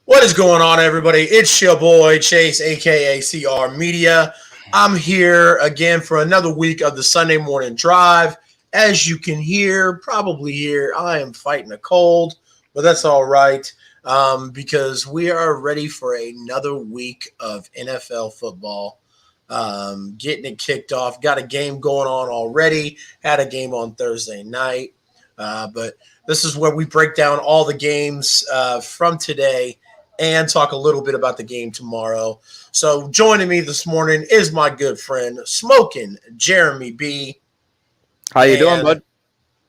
What is going on, everybody? It's your boy Chase, aka CR Media. I'm here again for another week of the Sunday morning drive. As you can probably hear, I am fighting a cold, but that's all right because we are ready for another week of NFL football. Getting it kicked off. Got a game going on already. Had a game on Thursday night, but this is where we break down all the games from today and talk a little bit about the game tomorrow. So joining me this morning is my good friend, Smoking Jeremy B. How you doing, bud?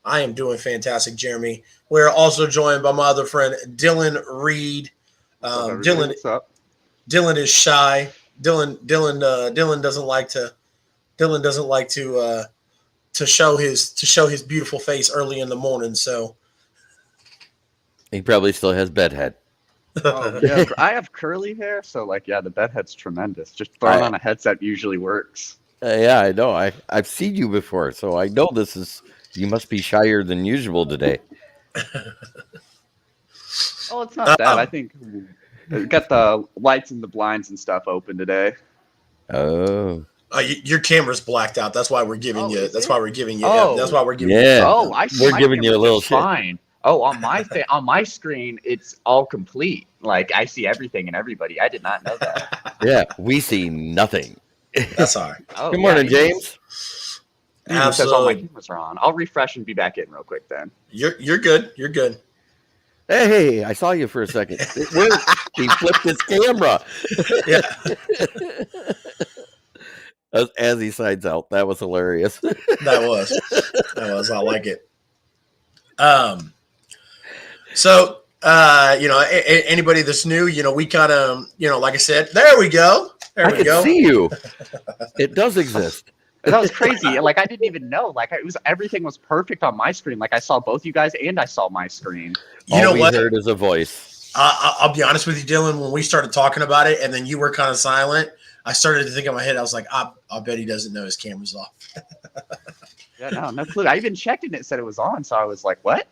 I am doing fantastic, Jeremy. We're also joined by my other friend, Dylan Reed. What's up? Dylan is shy. Dylan doesn't like to show his beautiful face early in the morning. So He probably still has bedhead. Oh, yeah, I have curly hair, so the bedhead's tremendous. Just throwing on a headset usually works. Yeah, I know. I've seen you before, so I know you must be shyer than usual today. Oh, it's not that. I think we got the lights and the blinds and stuff open today. Oh. Your camera's blacked out. That's why we're giving you. That's why we're giving you. Oh. That's why we're giving. Yeah. Oh, I see. We're giving you a little shit. Fine. Oh, on my screen, it's all complete. Like I see everything and everybody. I did not know that. Yeah, we see nothing. That's all right. Oh, Good morning, yeah, James. It says all my cameras are on. I'll refresh and be back in real quick then. You're good. You're good. Hey, I saw you for a second. He flipped his camera. Yeah. As he signs out, that was hilarious. That was. I like it. So, anybody that's new, we kind of, like I said, there we go. I can see you. It does exist. That was crazy. Like I didn't even know. Like everything was perfect on my screen. Like I saw both you guys and I saw my screen. All we heard is a voice. I'll be honest with you, Dylan. When we started talking about it, and then you were kind of silent, I started to think in my head. I was like, I bet he doesn't know his camera's off. Yeah, no clue. I even checked and it said it was on, so I was like, what?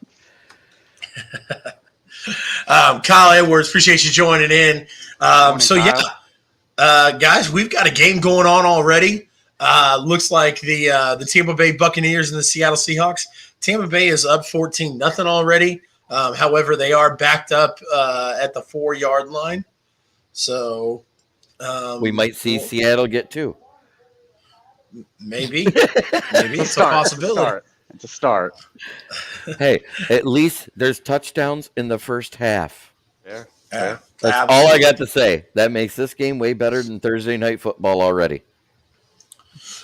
Kyle Edwards, appreciate you joining in. Morning, guys, we've got a game going on already. Looks like the Tampa Bay Buccaneers and the Seattle Seahawks. Tampa Bay is up 14-0 already. However, they are backed up at the 4-yard line. So we might see Seattle get 2. Maybe it's a possibility. It's a start. Hey, at least there's touchdowns in the first half. Yeah. That's all I got to say. That makes this game way better than Thursday night football already.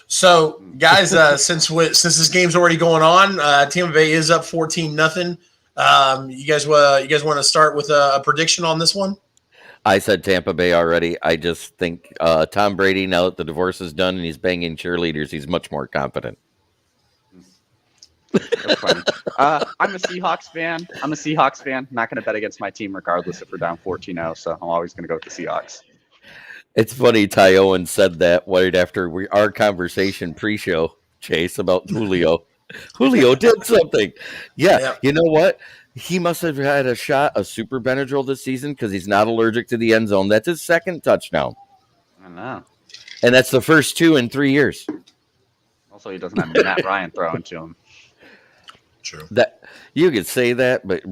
So, guys, since this game's already going on, Tampa Bay is up 14-0. You guys want to start with a prediction on this one? I said Tampa Bay already. I just think Tom Brady, now that the divorce is done and he's banging cheerleaders, he's much more confident. That's funny. I'm a Seahawks fan. Not going to bet against my team regardless if we're down 14-0, so I'm always going to go with the Seahawks. It's funny, Ty Owen said that right after our conversation pre-show, Chase, about Julio. Julio did something. Yeah, you know what? He must have had a Super Benadryl this season because he's not allergic to the end zone. That's his second touchdown. I know. And that's the first 2 in 3 years. Also, he doesn't have Matt Ryan throwing to him. True. That you could say that, but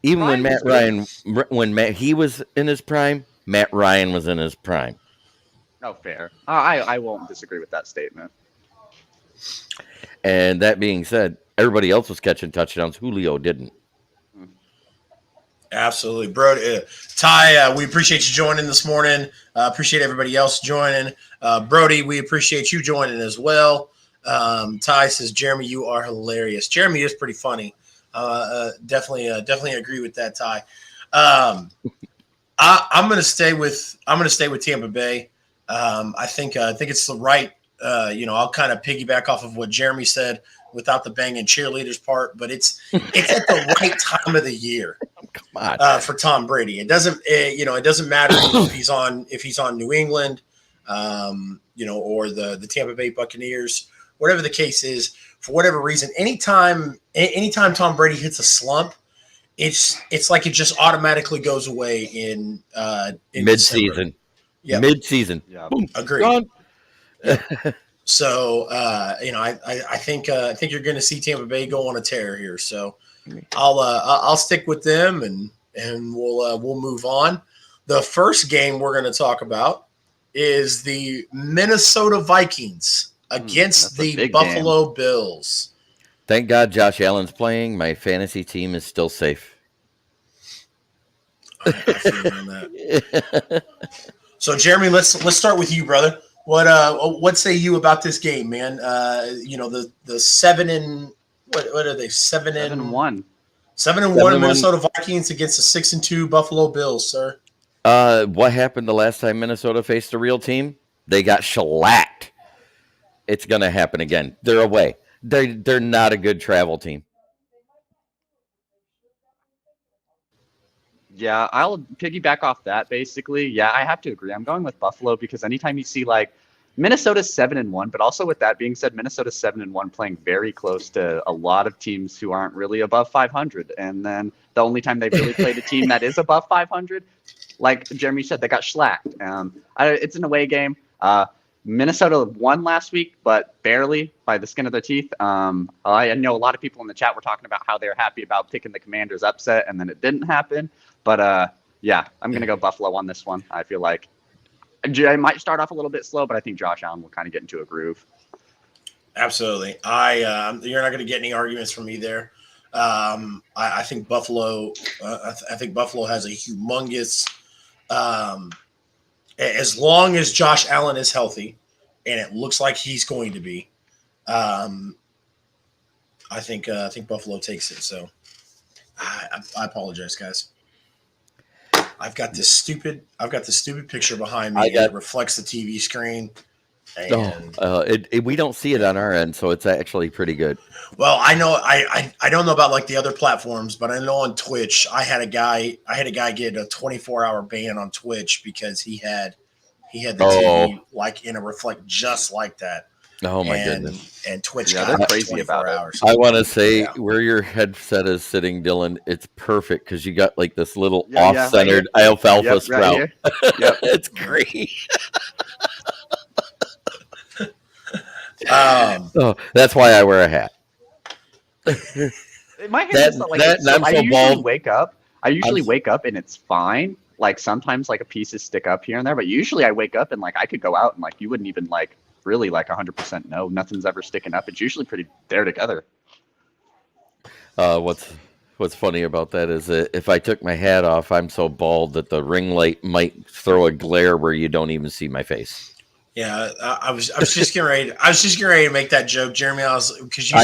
even when he was in his prime, Matt Ryan was in his prime. Oh, fair. I won't disagree with that statement. And that being said, everybody else was catching touchdowns. Julio didn't. Absolutely, bro. Ty, we appreciate you joining this morning. Appreciate everybody else joining. Brody, we appreciate you joining as well. Ty says, Jeremy, you are hilarious. Jeremy is pretty funny. Definitely agree with that, Ty. I'm gonna stay with Tampa Bay. I think it's the right. I'll kind of piggyback off of what Jeremy said without the banging cheerleaders part, but it's at the right time of the year. Come on. For Tom Brady. It doesn't matter if he's on New England, or the Tampa Bay Buccaneers, whatever the case is. For whatever reason, anytime Tom Brady hits a slump, it's like it just automatically goes away in mid-season. Yeah, mid-season. Yeah. Boom, agreed. gone. Yep. So I think you're going to see Tampa Bay go on a tear here. So I'll stick with them and we'll move on. The first game we're going to talk about is the Minnesota Vikings against the Buffalo Bills. Thank God Josh Allen's playing. My fantasy team is still safe. I feel you on that. So Jeremy, let's start with you, brother. What say you about this game, man? The 7 and what are they? 7-1. 7-1 Minnesota Vikings against the 6-2 Buffalo Bills, sir. What happened the last time Minnesota faced a real team? They got shellacked. It's gonna happen again. They're away. They're not a good travel team. Yeah, I'll piggyback off that basically. Yeah, I have to agree. I'm going with Buffalo because anytime you see like Minnesota's 7-1, but also with that being said, Minnesota's 7-1 playing very close to a lot of teams who aren't really above 500. And then the only time they've really played a team that is above 500, like Jeremy said, they got shellacked. It's an away game. Minnesota won last week, but barely by the skin of their teeth. I know a lot of people in the chat were talking about how they're happy about picking the Commanders upset, and then it didn't happen. But yeah, I'm going to go Buffalo on this one. I feel like I might start off a little bit slow, but I think Josh Allen will kind of get into a groove. Absolutely. You're not going to get any arguments from me there. I think Buffalo. I think Buffalo has a humongous. As long as Josh Allen is healthy, and it looks like he's going to be, I think Buffalo takes it. So I apologize, guys. I've got this stupid picture behind me that reflects the TV screen. And we don't see it on our end, so it's actually pretty good. Well, I know I don't know about like the other platforms, but I know on Twitch I had a guy get a 24-hour ban on Twitch because he had the TV like in a reflect just like that. Oh my goodness! And Twitch got crazy about hours. I want to say where your headset is sitting, Dylan. It's perfect because you got like this little off-centered alfalfa sprout. Right yep. It's great. That's why I wear a hat. My hair is not like I usually wake up. I usually wake up and it's fine. Like sometimes like a pieces stick up here and there, but usually I wake up and like I could go out and like you wouldn't even like really like 100% know. Nothing's ever sticking up. It's usually pretty there together. What's funny about that is that if I took my hat off, I'm so bald that the ring light might throw a glare where you don't even see my face. Yeah, I was just getting ready. I was just getting ready to make that joke, Jeremy. I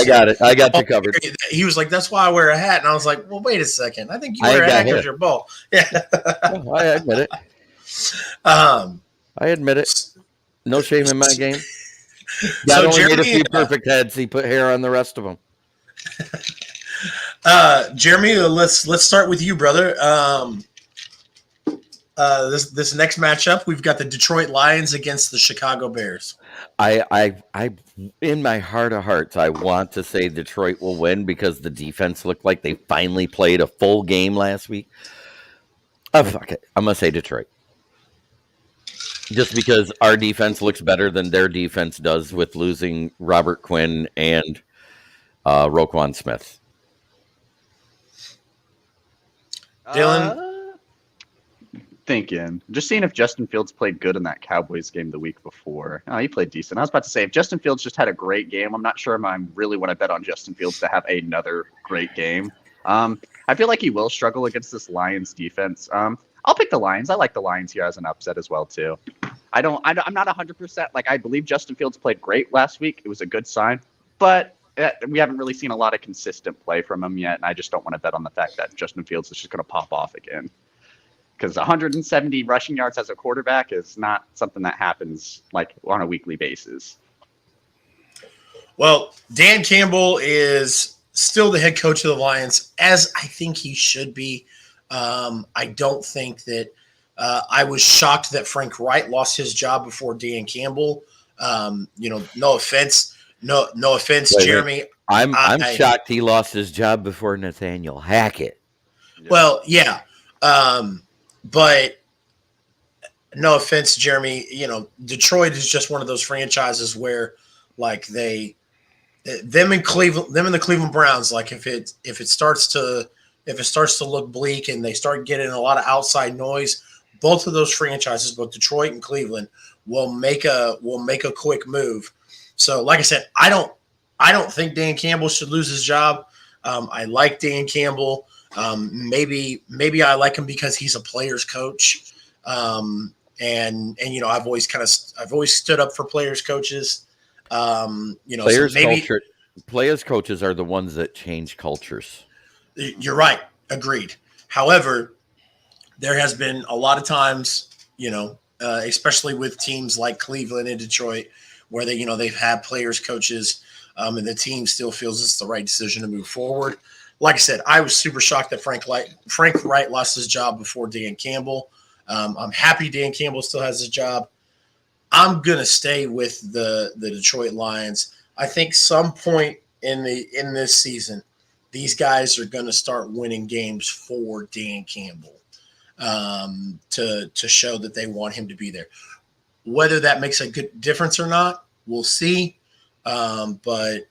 got it. I got you covered. He was like, "That's why I wear a hat," and I was like, "Well, wait a second. I think you wear a hat because you're bald." Yeah, I admit it. I admit it. No shame in my game. God only made a few perfect heads. He put hair on the rest of them. Jeremy, let's start with you, brother. This next matchup, we've got the Detroit Lions against the Chicago Bears. I in my heart of hearts, I want to say Detroit will win because the defense looked like they finally played a full game last week. Oh, fuck it. I'm going to say Detroit. Just because our defense looks better than their defense does with losing Robert Quinn and Roquan Smith. Dylan? Thinking. Just seeing if Justin Fields played good in that Cowboys game the week before. Oh, he played decent. I was about to say, if Justin Fields just had a great game, I'm not sure if I really want to bet on Justin Fields to have another great game. I feel like he will struggle against this Lions defense. I'll pick the Lions. I like the Lions here as an upset as well, too. I'm not 100%. Like, I believe Justin Fields played great last week. It was a good sign. But we haven't really seen a lot of consistent play from him yet, and I just don't want to bet on the fact that Justin Fields is just going to pop off again. Because 170 rushing yards as a quarterback is not something that happens like on a weekly basis. Well, Dan Campbell is still the head coach of the Lions, as I think he should be. I don't think that I was shocked that Frank Wright lost his job before Dan Campbell. No offense. No offense, Jeremy. I'm shocked he lost his job before Nathaniel Hackett. Well, yeah. But no offense, Jeremy, Detroit is just one of those franchises where like them and the Cleveland Browns, like if it starts to look bleak and they start getting a lot of outside noise, both of those franchises, both Detroit and Cleveland, will make a quick move. So, like I said, I don't think Dan Campbell should lose his job. I like Dan Campbell. Maybe I like him because he's a player's coach. And I've always stood up for players coaches. Players coaches are the ones that change cultures. You're right. Agreed. However, there has been a lot of times, especially with teams like Cleveland and Detroit, where they've had players coaches, and the team still feels it's the right decision to move forward. Like I said, I was super shocked that Frank Wright lost his job before Dan Campbell. I'm happy Dan Campbell still has his job. I'm gonna stay with the Detroit Lions. I think some point in this season, these guys are gonna start winning games for Dan Campbell, to show that they want him to be there. Whether that makes a good difference or not, we'll see. But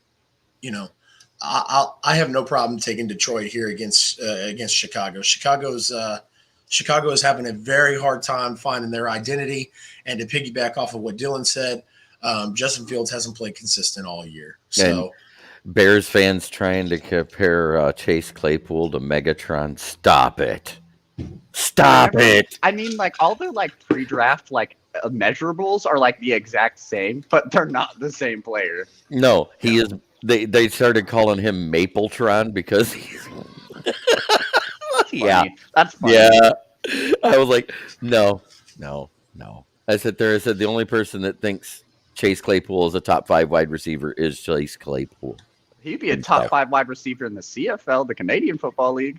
I have no problem taking Detroit here against Chicago. Chicago is having a very hard time finding their identity. And to piggyback off of what Dylan said, Justin Fields hasn't played consistent all year. So, and Bears fans trying to compare Chase Claypool to Megatron. Stop it. I mean, like all their like pre-draft measurables are like the exact same, but they're not the same player. No, he is. They started calling him Mapletron because he's. Yeah, that's funny. Yeah, I was like, no. I said the only person that thinks Chase Claypool is a top 5 wide receiver is Chase Claypool. He'd be a top 5 wide receiver in the CFL, the Canadian Football League.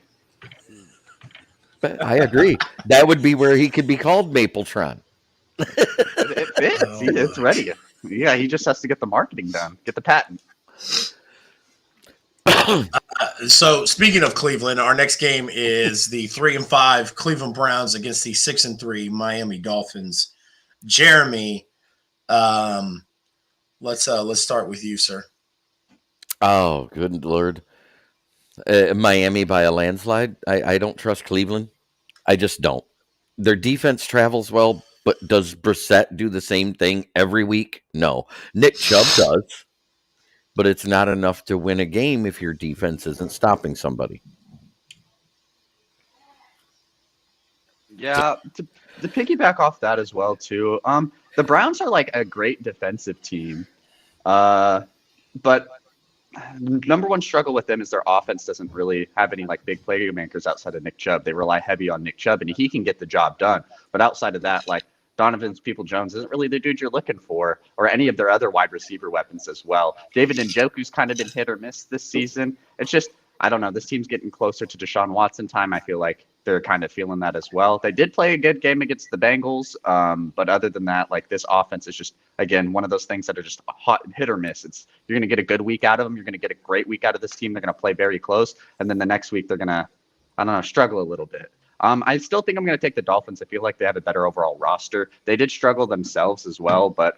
But I agree. That would be where he could be called Mapletron. It fits. It's ready. Yeah, he just has to get the marketing done, get the patent. So speaking of Cleveland, our next game is the 3-5 Cleveland Browns against the 6-3 Miami Dolphins. Jeremy, let's start with you, sir. Oh, good Lord. Miami by a landslide. I don't trust Cleveland. I just don't. Their defense travels well, but does Brissett do the same thing every week? No. Nick Chubb does, but it's not enough to win a game if your defense isn't stopping somebody. Yeah, to piggyback off that as well, too. The Browns are like a great defensive team, but number one struggle with them is their offense doesn't really have any like big playmakers outside of Nick Chubb. They rely heavy on Nick Chubb, and he can get the job done. But outside of that, like Donovan's People-Jones isn't really the dude you're looking for, or any of their other wide receiver weapons as well. David Njoku's kind of been hit or miss this season. It's just, I don't know, this team's getting closer to Deshaun Watson time. I feel like they're kind of feeling that as well. They did play a good game against the Bengals, but other than that, like this offense is just, again, one of those things that are just hot hit or miss. You're going to get a good week out of them. You're going to get a great week out of this team. They're going to play very close, and then the next week they're going to, I don't know, struggle a little bit. I still think I'm going to take the Dolphins. I feel like they have a better overall roster. They did struggle themselves as well, but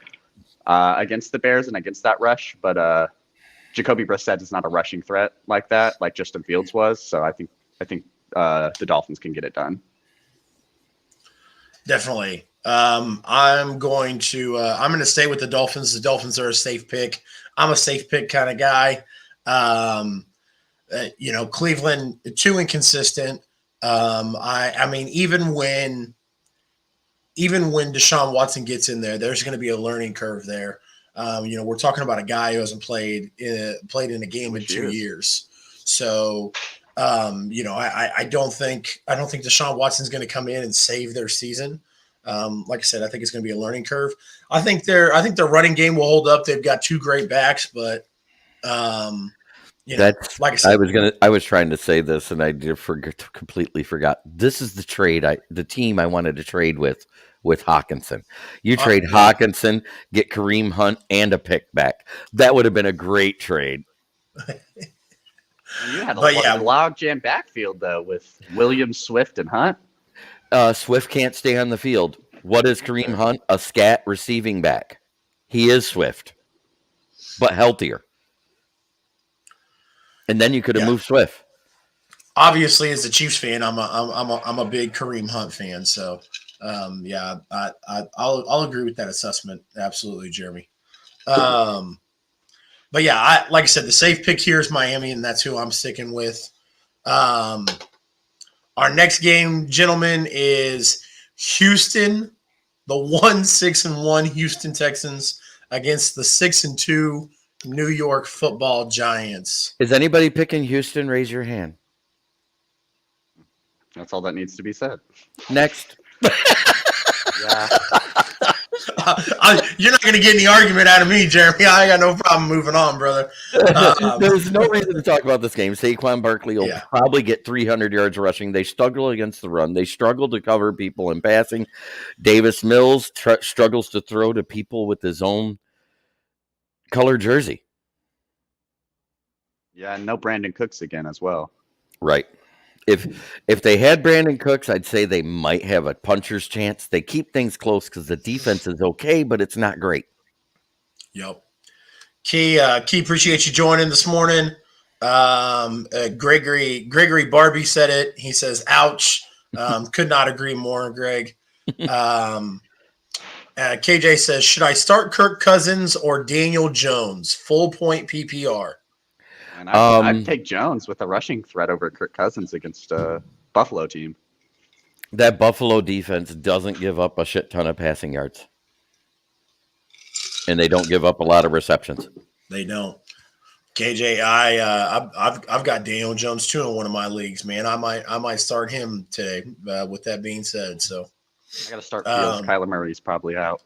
against the Bears and against that rush. But Jacoby Brissett is not a rushing threat like that, like Justin Fields was. So I think the Dolphins can get it done. Definitely. I'm going to stay with the Dolphins. The Dolphins are a safe pick. I'm a safe pick kind of guy. Cleveland too inconsistent. I mean, even when Deshaun Watson gets in there, there's going to be a learning curve there. We're talking about a guy who hasn't played in a game in 2 years. So, I don't think Deshaun Watson's going to come in and save their season. Like I said, I think it's going to be a learning curve. I think their running game will hold up. They've got 2 great backs, but that's like I said, I was trying to say this and I completely forgot. This is the team I wanted to trade with Hawkinson. You trade Hawkinson, get Kareem Hunt and a pick back. That would have been a great trade. And you had But a log jam backfield though with Williams, Swift, and Hunt. Swift can't stay on the field. What is Kareem Hunt? A scat receiving back. He is Swift, but healthier. And then you could have moved Swift. Obviously, as a Chiefs fan, I'm a big Kareem Hunt fan. So, I'll agree with that assessment. Absolutely, Jeremy. But yeah, like I said, the safe pick here is Miami, and that's who I'm sticking with. Our next game, gentlemen, is Houston, the 1-6-1 Houston Texans against the 6-2 New York Football Giants. Is anybody picking Houston? Raise your hand. That's all that needs to be said. Next. Yeah. You're not going to get any argument out of me, Jeremy. I got no problem moving on, brother. There's no reason to talk about this game. Saquon Barkley will probably get 300 yards rushing. They struggle against the run. They struggle to cover people in passing. Davis Mills struggles to throw to people with his own color jersey. Yeah, and no Brandon Cooks again as well. Right. If they had Brandon Cooks, I'd say they might have a puncher's chance. They keep things close because the defense is okay, but it's not great. Yep. Key, appreciate you joining this morning. Gregory Barbie said it. He says, ouch. Could not agree more, Greg. KJ says, should I start Kirk Cousins or Daniel Jones? Full point PPR. And I'd take Jones with a rushing threat over Kirk Cousins against a Buffalo team. That Buffalo defense doesn't give up a shit ton of passing yards. And they don't give up a lot of receptions. They don't. KJ, I've got Daniel Jones too in one of my leagues, man. I might start him today. With that being said, so I got to start Fields. Kyler Murray's probably out.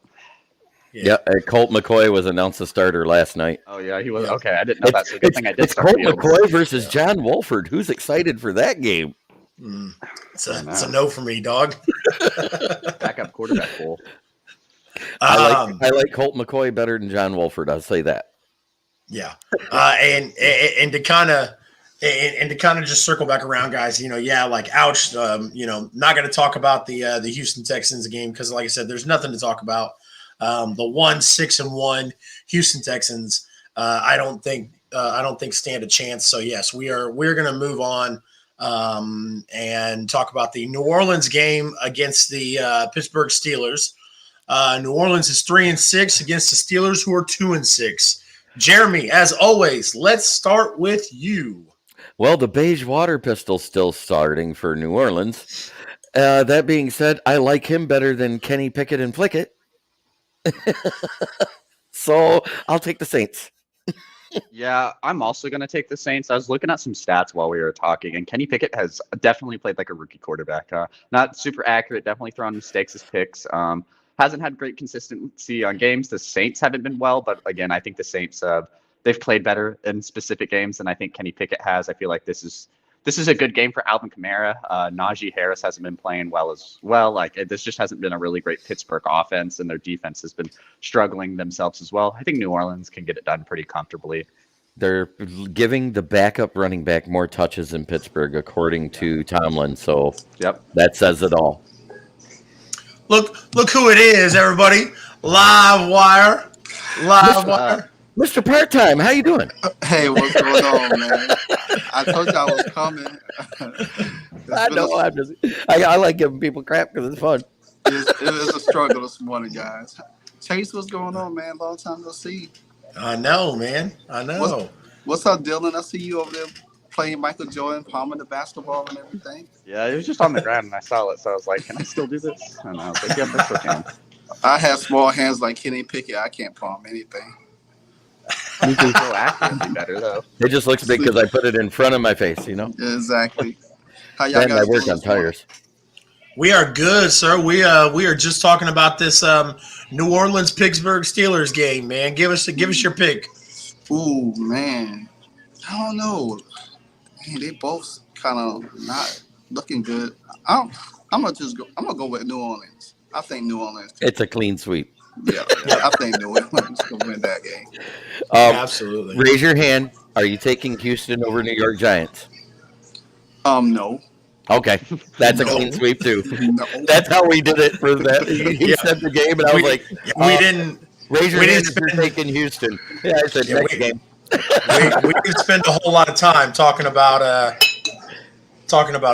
Yeah, Colt McCoy was announced a starter last night. Oh yeah, he was okay. I didn't know that. So good thing I did. It's Colt McCoy versus John Wolford. Who's excited for that game? It's a no for me, dog. Backup quarterback pool. I like Colt McCoy better than John Wolford. I'll say that. Yeah, and to kind of just circle back around, guys. Ouch. Not going to talk about the Houston Texans game because, like I said, there's nothing to talk about. The 1-6-1 Houston Texans, I don't think stand a chance. So yes, we're going to move on and talk about the New Orleans game against the Pittsburgh Steelers. New Orleans is 3-6 against the Steelers, who are 2-6. Jeremy, as always, let's start with you. Well, the beige water pistol's still starting for New Orleans. That being said, I like him better than Kenny Pickett and Flickett. So I'll take the Saints. Yeah, I'm also going to take the Saints. I was looking at some stats while we were talking, and Kenny Pickett has definitely played like a rookie quarterback. Not super accurate, definitely throwing mistakes as picks. Hasn't had great consistency on games. The Saints haven't been well, but again, I think the Saints, they've played better in specific games than I think Kenny Pickett has. I feel like this is a good game for Alvin Kamara. Najee Harris hasn't been playing well as well. This just hasn't been a really great Pittsburgh offense, and their defense has been struggling themselves as well. I think New Orleans can get it done pretty comfortably. They're giving the backup running back more touches in Pittsburgh, according to Tomlin. So that says it all. Look who it is, everybody. Live wire. Mr. Part-Time, how you doing? Hey, what's going on, man? I told you I was coming. I know. I like giving people crap because it's fun. It is a struggle this morning, guys. Chase, what's going on, man? Long time no see. I know, man. I know. What's up, Dylan? I see you over there playing Michael Jordan, palming the basketball and everything. Yeah, it was just on the ground, and I saw it, so I was like, can I still do this? And I was like, yep, I still can. I have small hands like Kenny Pickett. I can't palm anything. You can go accurately better, though. It just looks big because I put it in front of my face, Yeah, exactly. How y'all then guys I work doing on tires. We are good, sir. We are just talking about this New Orleans Pittsburgh Steelers game, man. Give us your pick. Ooh, man. I don't know. Man, they both kind of not looking good. I'm gonna go with New Orleans. I think New Orleans. It's a clean sweep. Yeah, I think New Orleans gonna win that game. Absolutely. Raise your hand. Are you taking Houston over New York Giants? No. Okay, that's a No. clean sweep too. No. That's how we did it for that. He said the game, and I was like, we didn't. raise your we hand didn't if you're spend- taking Houston. Yeah, I said next game. we didn't spend a whole lot of time talking about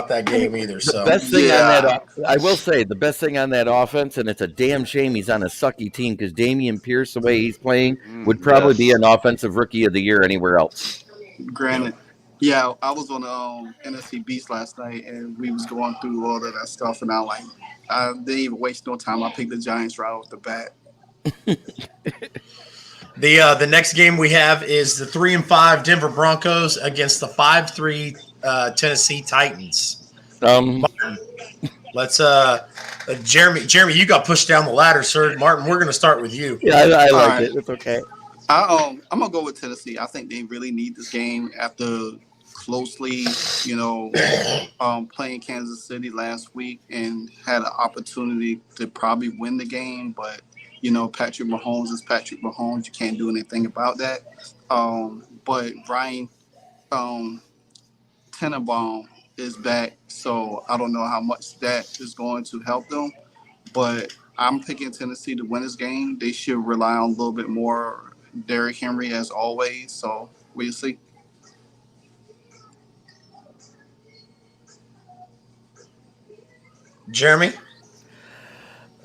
that game either. The So best thing Yeah. on that, I will say, the best thing on that offense, and it's a damn shame he's on a sucky team because Damian Pierce, the way he's playing, would probably be an offensive rookie of the year anywhere else. Granted. Yeah, I was on the NFC Beast last night, and we was going through all of that stuff, and I didn't even waste no time. I picked the Giants right off the bat. the next game we have is the 3-5 Denver Broncos against the 5-3 Tennessee Titans. Let's Jeremy, you got pushed down the ladder, sir. Martin, we're going to start with you. Yeah, I like right. it. It's okay. I'm gonna go with Tennessee. I think they really need this game after closely, playing Kansas City last week and had an opportunity to probably win the game, but Patrick Mahomes is Patrick Mahomes. You can't do anything about that. But Brian Tenenbaum is back, so I don't know how much that is going to help them. But I'm picking Tennessee to win this game. They should rely on a little bit more Derrick Henry as always. So we'll see. Jeremy?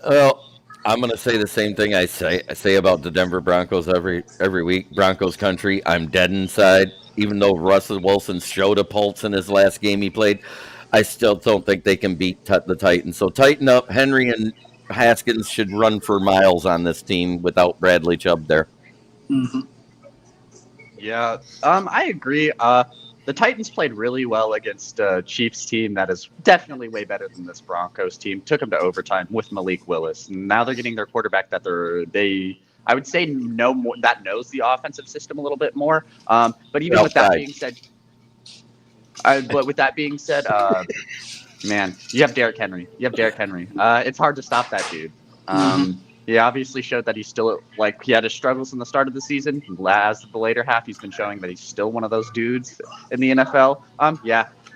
Well, I'm going to say the same thing I say about the Denver Broncos every week. Broncos country. I'm dead inside. Even though Russell Wilson showed a pulse in his last game he played, I still don't think they can beat the Titans. So tighten up. Henry and Haskins should run for miles on this team without Bradley Chubb there. Mm-hmm. Yeah, I agree. The Titans played really well against a Chiefs team that is definitely way better than this Broncos team. Took them to overtime with Malik Willis. Now they're getting their quarterback that I would say that knows the offensive system a little bit more. But even with that being said, man, you have Derrick Henry. It's hard to stop that dude. He obviously showed that he's still he had his struggles in the start of the season. As of the later half, he's been showing that he's still one of those dudes in the NFL.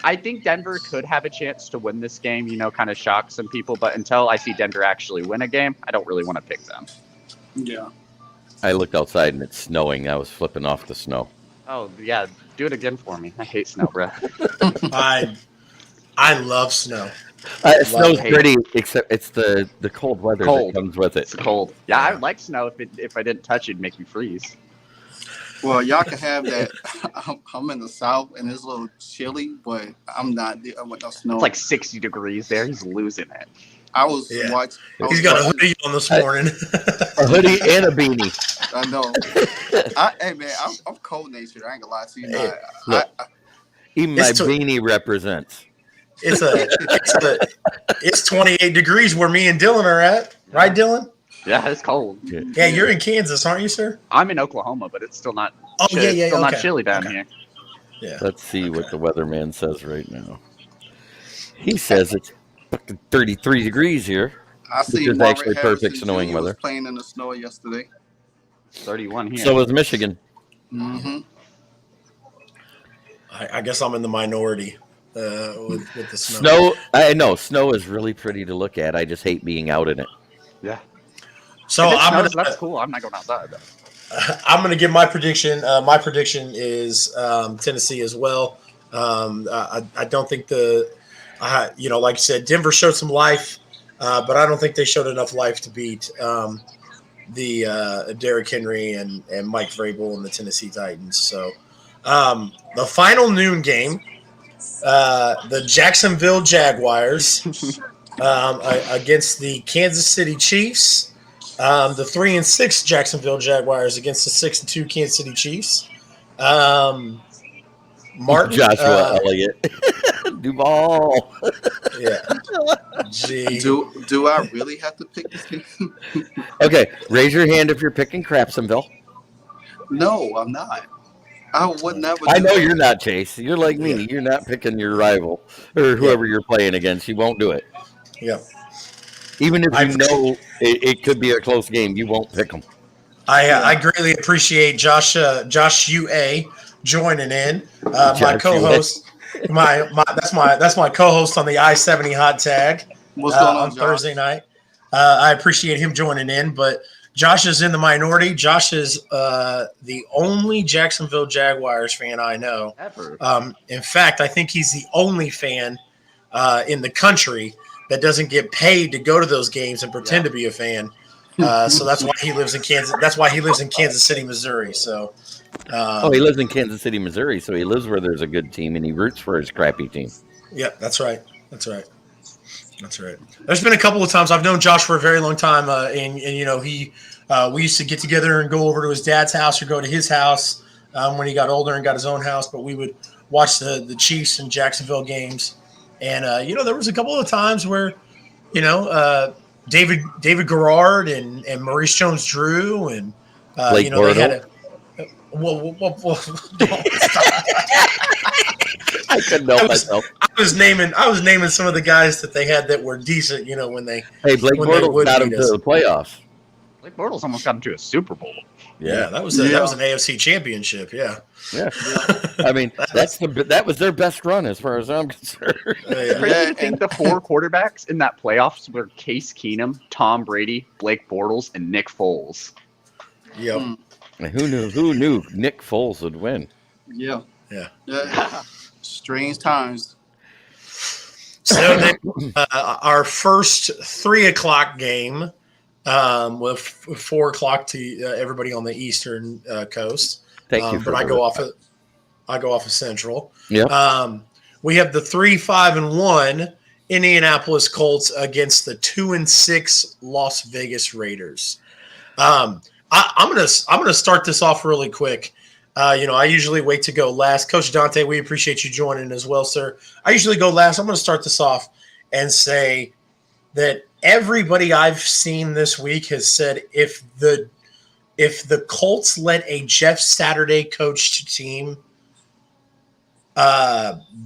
I think Denver could have a chance to win this game, kind of shock some people. But until I see Denver actually win a game, I don't really want to pick them. Yeah. I looked outside and it's snowing. I was flipping off the snow. Oh, yeah. Do it again for me. I hate snow, bro. I love snow. Snow's pretty, except it's the cold weather that comes with it. It's cold. Yeah, I would like snow if I didn't touch it, it'd make me freeze. Well, y'all can have that. I'm in the South and it's a little chilly, but I'm not with no snow. It's like 60 degrees there. He's losing it. I was watching. He's got a hoodie on this morning. A hoodie and a beanie. I know. Hey man, I'm cold natured. I ain't gonna lie to you. Hey, even my beanie represents. It's 28 degrees where me and Dylan are at, right, Dylan? Yeah, it's cold. Yeah, you're in Kansas, aren't you, sir? I'm in Oklahoma, but it's still not. Not chilly down here. Yeah. Let's see what the weatherman says right now. He says it's 33 degrees here. I see. Which is actually perfect snowing weather. Was playing in the snow yesterday. 31 here. So was Michigan. Mm-hmm. I guess I'm in the minority. With the snow. I know snow is really pretty to look at. I just hate being out in it. Yeah. So that's cool. I'm not going outside though. I'm going to give my prediction. My prediction is Tennessee as well. I don't think like you said, Denver showed some life, but I don't think they showed enough life to beat the Derrick Henry and Mike Vrabel and the Tennessee Titans. So the final noon game. The Jacksonville Jaguars against the Kansas City Chiefs. The 3-6 Jacksonville Jaguars against the 6-2 Kansas City Chiefs. Martin Joshua Elliott. Duval. Yeah. Gee. Do I really have to pick this game? Okay, raise your hand if you're picking Crapsonville. No, I'm not. I would never. I know you're not, Chase. You're like me. Yeah. You're not picking your rival or whoever you're playing against. You won't do it. Yeah. Even if you know it could be a close game, you won't pick them. I greatly appreciate Josh UA joining in. My co-host, that's my co-host on the I-70 hot tag. What's going on, Thursday night? I appreciate him joining in, but Josh is in the minority. Josh is the only Jacksonville Jaguars fan I know ever. In fact, I think he's the only fan in the country that doesn't get paid to go to those games and pretend to be a fan. So that's why he lives in Kansas. That's why he lives in Kansas City, Missouri. So, he lives in Kansas City, Missouri. So he lives where there's a good team, and he roots for his crappy team. Yep, that's right. That's right. That's right. There's been a couple of times I've known Josh for a very long time, and you know we used to get together and go over to his dad's house or go to his house when he got older and got his own house. But we would watch the Chiefs and Jacksonville games, and there was a couple of times where David Garrard and Maurice Jones-Drew and Blake they had Bortles. I couldn't help myself. I was naming some of the guys that they had that were decent, when they. Hey, Blake Bortles got him to the playoffs. Blake Bortles almost got him to a Super Bowl. Yeah, that was an AFC championship. Yeah. I mean, that was their best run as far as I'm concerned. Crazy to think the four quarterbacks in that playoffs were Case Keenum, Tom Brady, Blake Bortles, and Nick Foles. Yep. Who knew Nick Foles would win? Yeah. Yeah. Strange times. So our first 3:00 game with 4:00 to everybody on the Eastern coast. Thank you. But I go off of Central. Yeah. We have the 3-5-1 Indianapolis Colts against the 2-6 Las Vegas Raiders. I'm gonna start this off really quick. I usually wait to go last. Coach Dante, we appreciate you joining as well, sir. I usually go last. I'm going to start this off and say that everybody I've seen this week has said if the Colts let a Jeff Saturday coached team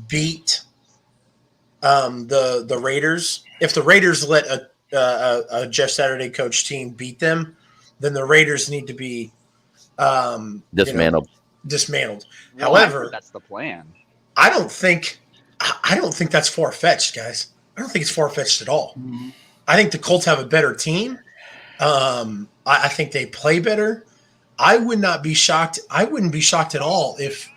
beat the Raiders, if the Raiders let a Jeff Saturday coached team beat them, then the Raiders need to be dismantled. Dismantled. Well, However, that's the plan. I don't think that's far-fetched, guys. I don't think it's far-fetched at all. Mm-hmm. I think the Colts have a better team. I think they play better. I would not be shocked. I wouldn't be shocked at all if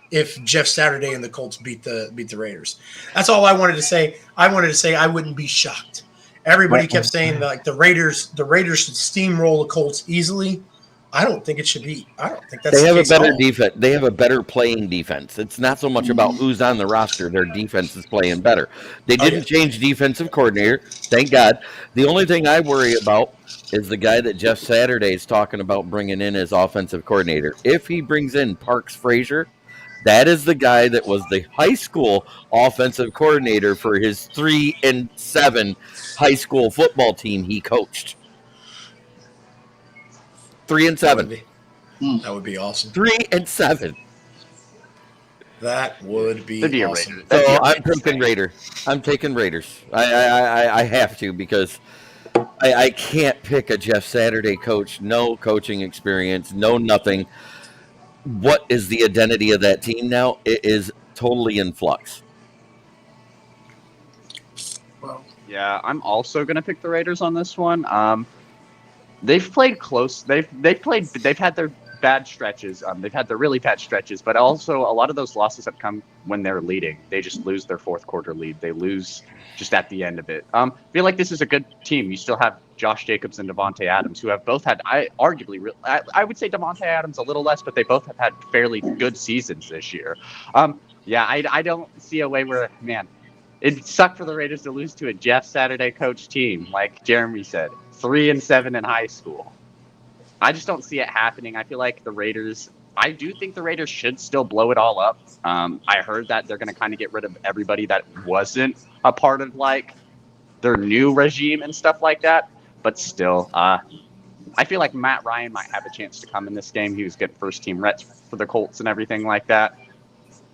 Jeff Saturday and the Colts beat the Raiders. That's all I wanted to say. I wanted to say I wouldn't be shocked. Everybody kept saying like the Raiders should steamroll the Colts easily. I don't think it should be. I don't think that's. They have the a case better defense. They have a better playing defense. It's not so much about who's on the roster. Their defense is playing better. They didn't change defensive coordinator. Thank God. The only thing I worry about is the guy that Jeff Saturday is talking about bringing in as offensive coordinator. If he brings in Parks Frazier, that is the guy that was the high school offensive coordinator for his 3-7 high school football team he coached. 3-7. That would be awesome. 3-7. That would be awesome. So I'm taking Raiders. I'm taking Raiders. I have to because I can't pick a Jeff Saturday coach. No coaching experience. No nothing. What is the identity of that team now? It is totally in flux. Well, yeah, I'm also gonna pick the Raiders on this one. They've played close. They've had their bad stretches. They've had their really bad stretches, but also a lot of those losses have come when they're leading. They just lose their fourth quarter lead. They lose just at the end of it. I feel like this is a good team. You still have Josh Jacobs and Devontae Adams, who have both had, I would say Devontae Adams a little less, but they both have had fairly good seasons this year. I don't see a way where, man, it'd suck for the Raiders to lose to a Jeff Saturday coach team, like Jeremy said, 3-7 in high school. I just don't see it happening. I feel like I do think the Raiders should still blow it all up. I heard that they're going to kind of get rid of everybody that wasn't a part of like their new regime and stuff like that. But still, I feel like Matt Ryan might have a chance to come in this game. He was getting first team reps for the Colts and everything like that.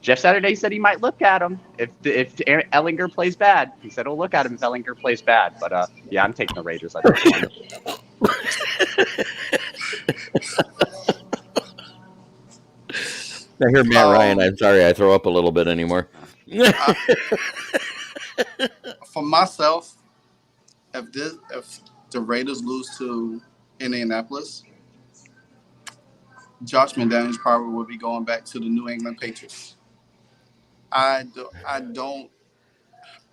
Jeff Saturday said he might look at him if Ellinger plays bad. He said, "Oh, look at him if Ellinger plays bad." But I'm taking the Raiders. I think. I hear Matt Ryan. I'm sorry, I throw up a little bit anymore. For myself, if the Raiders lose to Indianapolis, Josh McDaniels probably will be going back to the New England Patriots. I don't.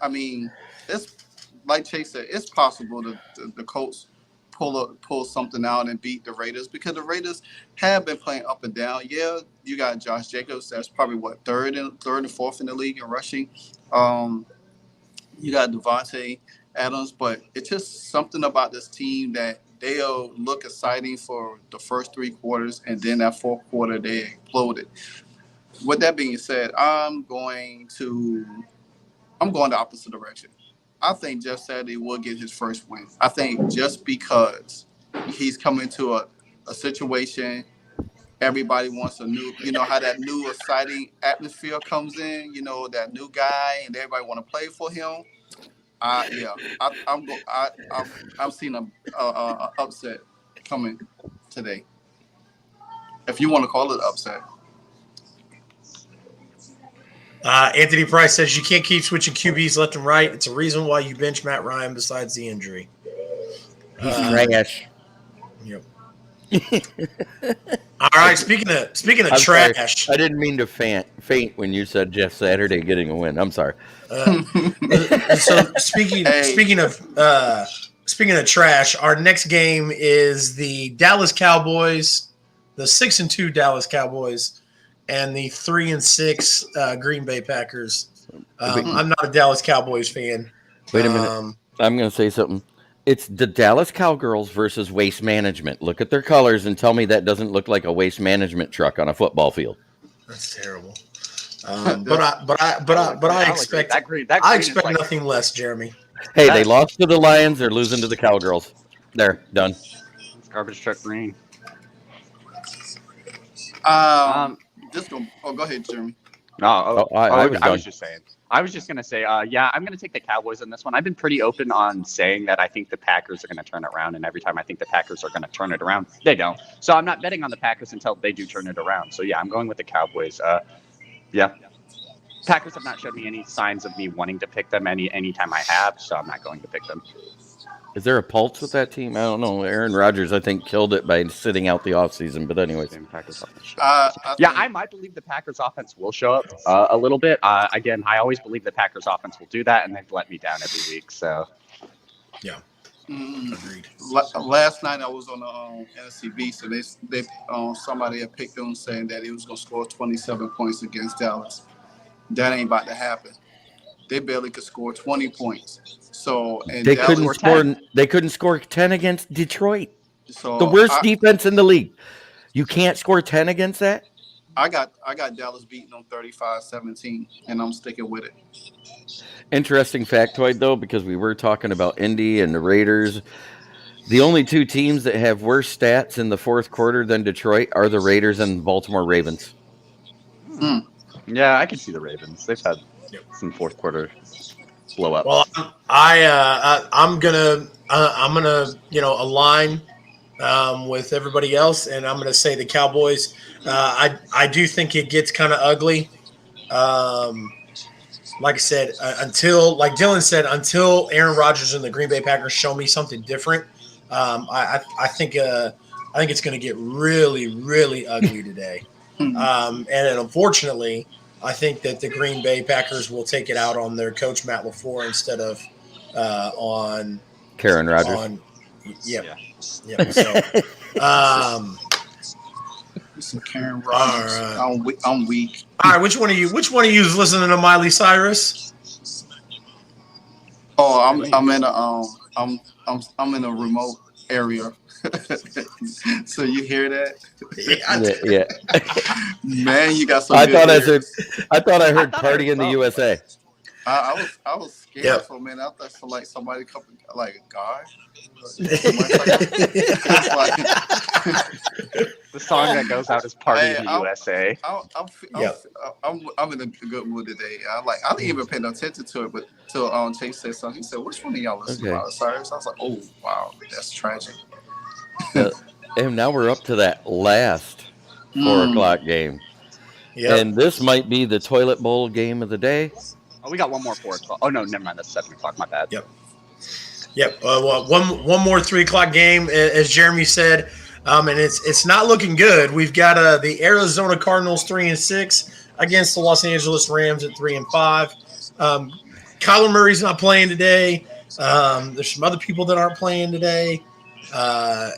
I mean, it's like Chase said. It's possible the Colts pull something out and beat the Raiders because the Raiders have been playing up and down. Yeah, you got Josh Jacobs. That's probably third and fourth in the league in rushing. You got Devontae Adams, but it's just something about this team that they'll look exciting for the first 3 quarters, and then that fourth quarter they exploded. With that being said, I'm going the opposite direction. I think Jeff Saturday will get his first win. I think just because he's coming to a situation, everybody wants a new, how that new exciting atmosphere comes in, that new guy, and everybody want to play for him. I'm seeing a upset coming today, if you want to call it upset. Anthony Price says you can't keep switching QBs left and right. It's a reason why you bench Matt Ryan besides the injury. He's trash. Yep. All right. Speaking of trash, sorry. I didn't mean to faint when you said Jeff Saturday getting a win. I'm sorry. So speaking of trash, our next game is the Dallas Cowboys, the 6-2 Dallas Cowboys, and the 3-6 Green Bay Packers. I'm not a Dallas Cowboys fan. Wait a minute. I'm going to say something. It's the Dallas Cowgirls versus Waste Management. Look at their colors and tell me that doesn't look like a Waste Management truck on a football field. That's terrible. But I expect I expect nothing less, Jeremy. Hey, they lost to the Lions. They're losing to the Cowgirls. There, done. It's garbage truck green. Go ahead, Jeremy. I was just saying. I was just going to say, I'm going to take the Cowboys in this one. I've been pretty open on saying that I think the Packers are going to turn it around, and every time I think the Packers are going to turn it around, they don't. So I'm not betting on the Packers until they do turn it around. So, I'm going with the Cowboys. Packers have not showed me any signs of me wanting to pick them any time I have, so I'm not going to pick them. Is there a pulse with that team? I don't know. Aaron Rodgers, I think, killed it by sitting out the offseason. But anyways. I might believe the Packers offense will show up a little bit. Again, I always believe the Packers offense will do that, and they've let me down every week. So, yeah. Agreed. Last night I was on the NCB, so they somebody had picked them saying that he was going to score 27 points against Dallas. That ain't about to happen. They barely could score 20 points. So they couldn't score 10 against Detroit. So the worst defense in the league. You can't score 10 against that? I got Dallas beating them 35-17, and I'm sticking with it. Interesting factoid, though, because we were talking about Indy and the Raiders. The only 2 teams that have worse stats in the fourth quarter than Detroit are the Raiders and Baltimore Ravens. Yeah, I can see the Ravens. They've had some fourth quarter blow up. Well, I'm gonna align with everybody else, and I'm gonna say the Cowboys. I do think it gets kind of ugly. Like I said, like Dylan said, until Aaron Rodgers and the Green Bay Packers show me something different, I think it's going to get really, really ugly today. And unfortunately, I think that the Green Bay Packers will take it out on their coach Matt LaFleur instead of on Karen Rodgers. So Karen Rodgers. Right. I'm weak. All right, which one of you is listening to Miley Cyrus? Oh, I'm in a remote area. So you hear that? Yeah. Man, you got some. I thought I heard "Party in the USA." I was scared for a minute. I thought for like somebody coming like a guy. The song that goes out is "Party in the USA." I'm in a good mood today. I didn't even pay no attention to it, but till Chase said something, he said, "Which one of y'all listen to Miley Cyrus?" I was like, "Oh wow, that's tragic." And now we're up to that last 4 o'clock game. Yep. And this might be the toilet bowl game of the day. Oh, we got one more 4 o'clock. Oh no, never mind. That's 7 o'clock. My bad. Yep. Well, one more 3 o'clock game, as Jeremy said, and it's not looking good. We've got the Arizona Cardinals 3-6 against the Los Angeles Rams at 3-5. Kyler Murray's not playing today. There's some other people that aren't playing today. I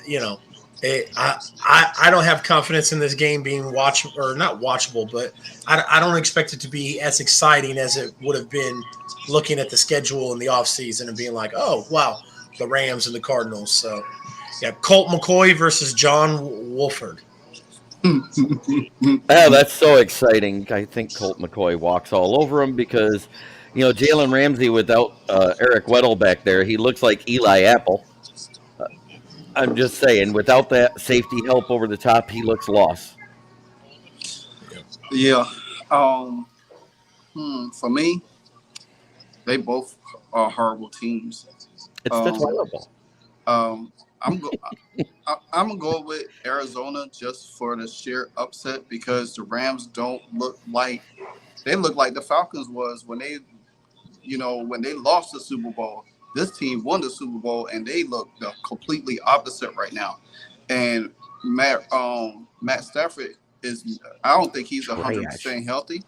don't have confidence in this game being not watchable, but I don't expect it to be as exciting as it would have been looking at the schedule in the offseason and being like, oh, wow, the Rams and the Cardinals. So, yeah, Colt McCoy versus John Wolford. Oh, that's so exciting. I think Colt McCoy walks all over him because, Jalen Ramsey without Eric Weddle back there, he looks like Eli Apple. I'm just saying, without that safety help over the top, he looks lost. Yeah. For me, they both are horrible teams. It's the toilet bowl. I'm gonna go with Arizona just for the sheer upset because the Rams don't look like the Falcons was when they lost the Super Bowl. This team won the Super Bowl, and they look the completely opposite right now. And Matt Stafford I don't think he's 100% healthy.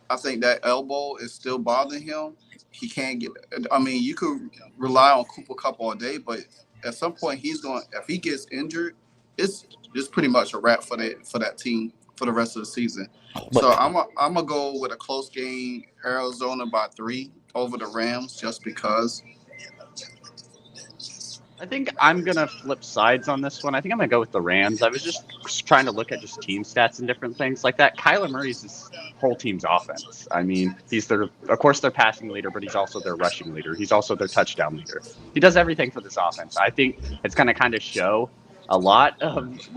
I think that elbow is still bothering him. He can't get. I mean, you could rely on Cooper Kupp all day, but at some point if he gets injured, it's pretty much a wrap for that team for the rest of the season. So I'm gonna go with a close game, Arizona by 3 over the Rams, just because. I think I'm going to flip sides on this one. I think I'm going to go with the Rams. I was just trying to look at just team stats and different things like that. Kyler Murray's this whole team's offense. I mean, he's of course, their passing leader, but he's also their rushing leader. He's also their touchdown leader. He does everything for this offense. I think it's going to kind of show a lot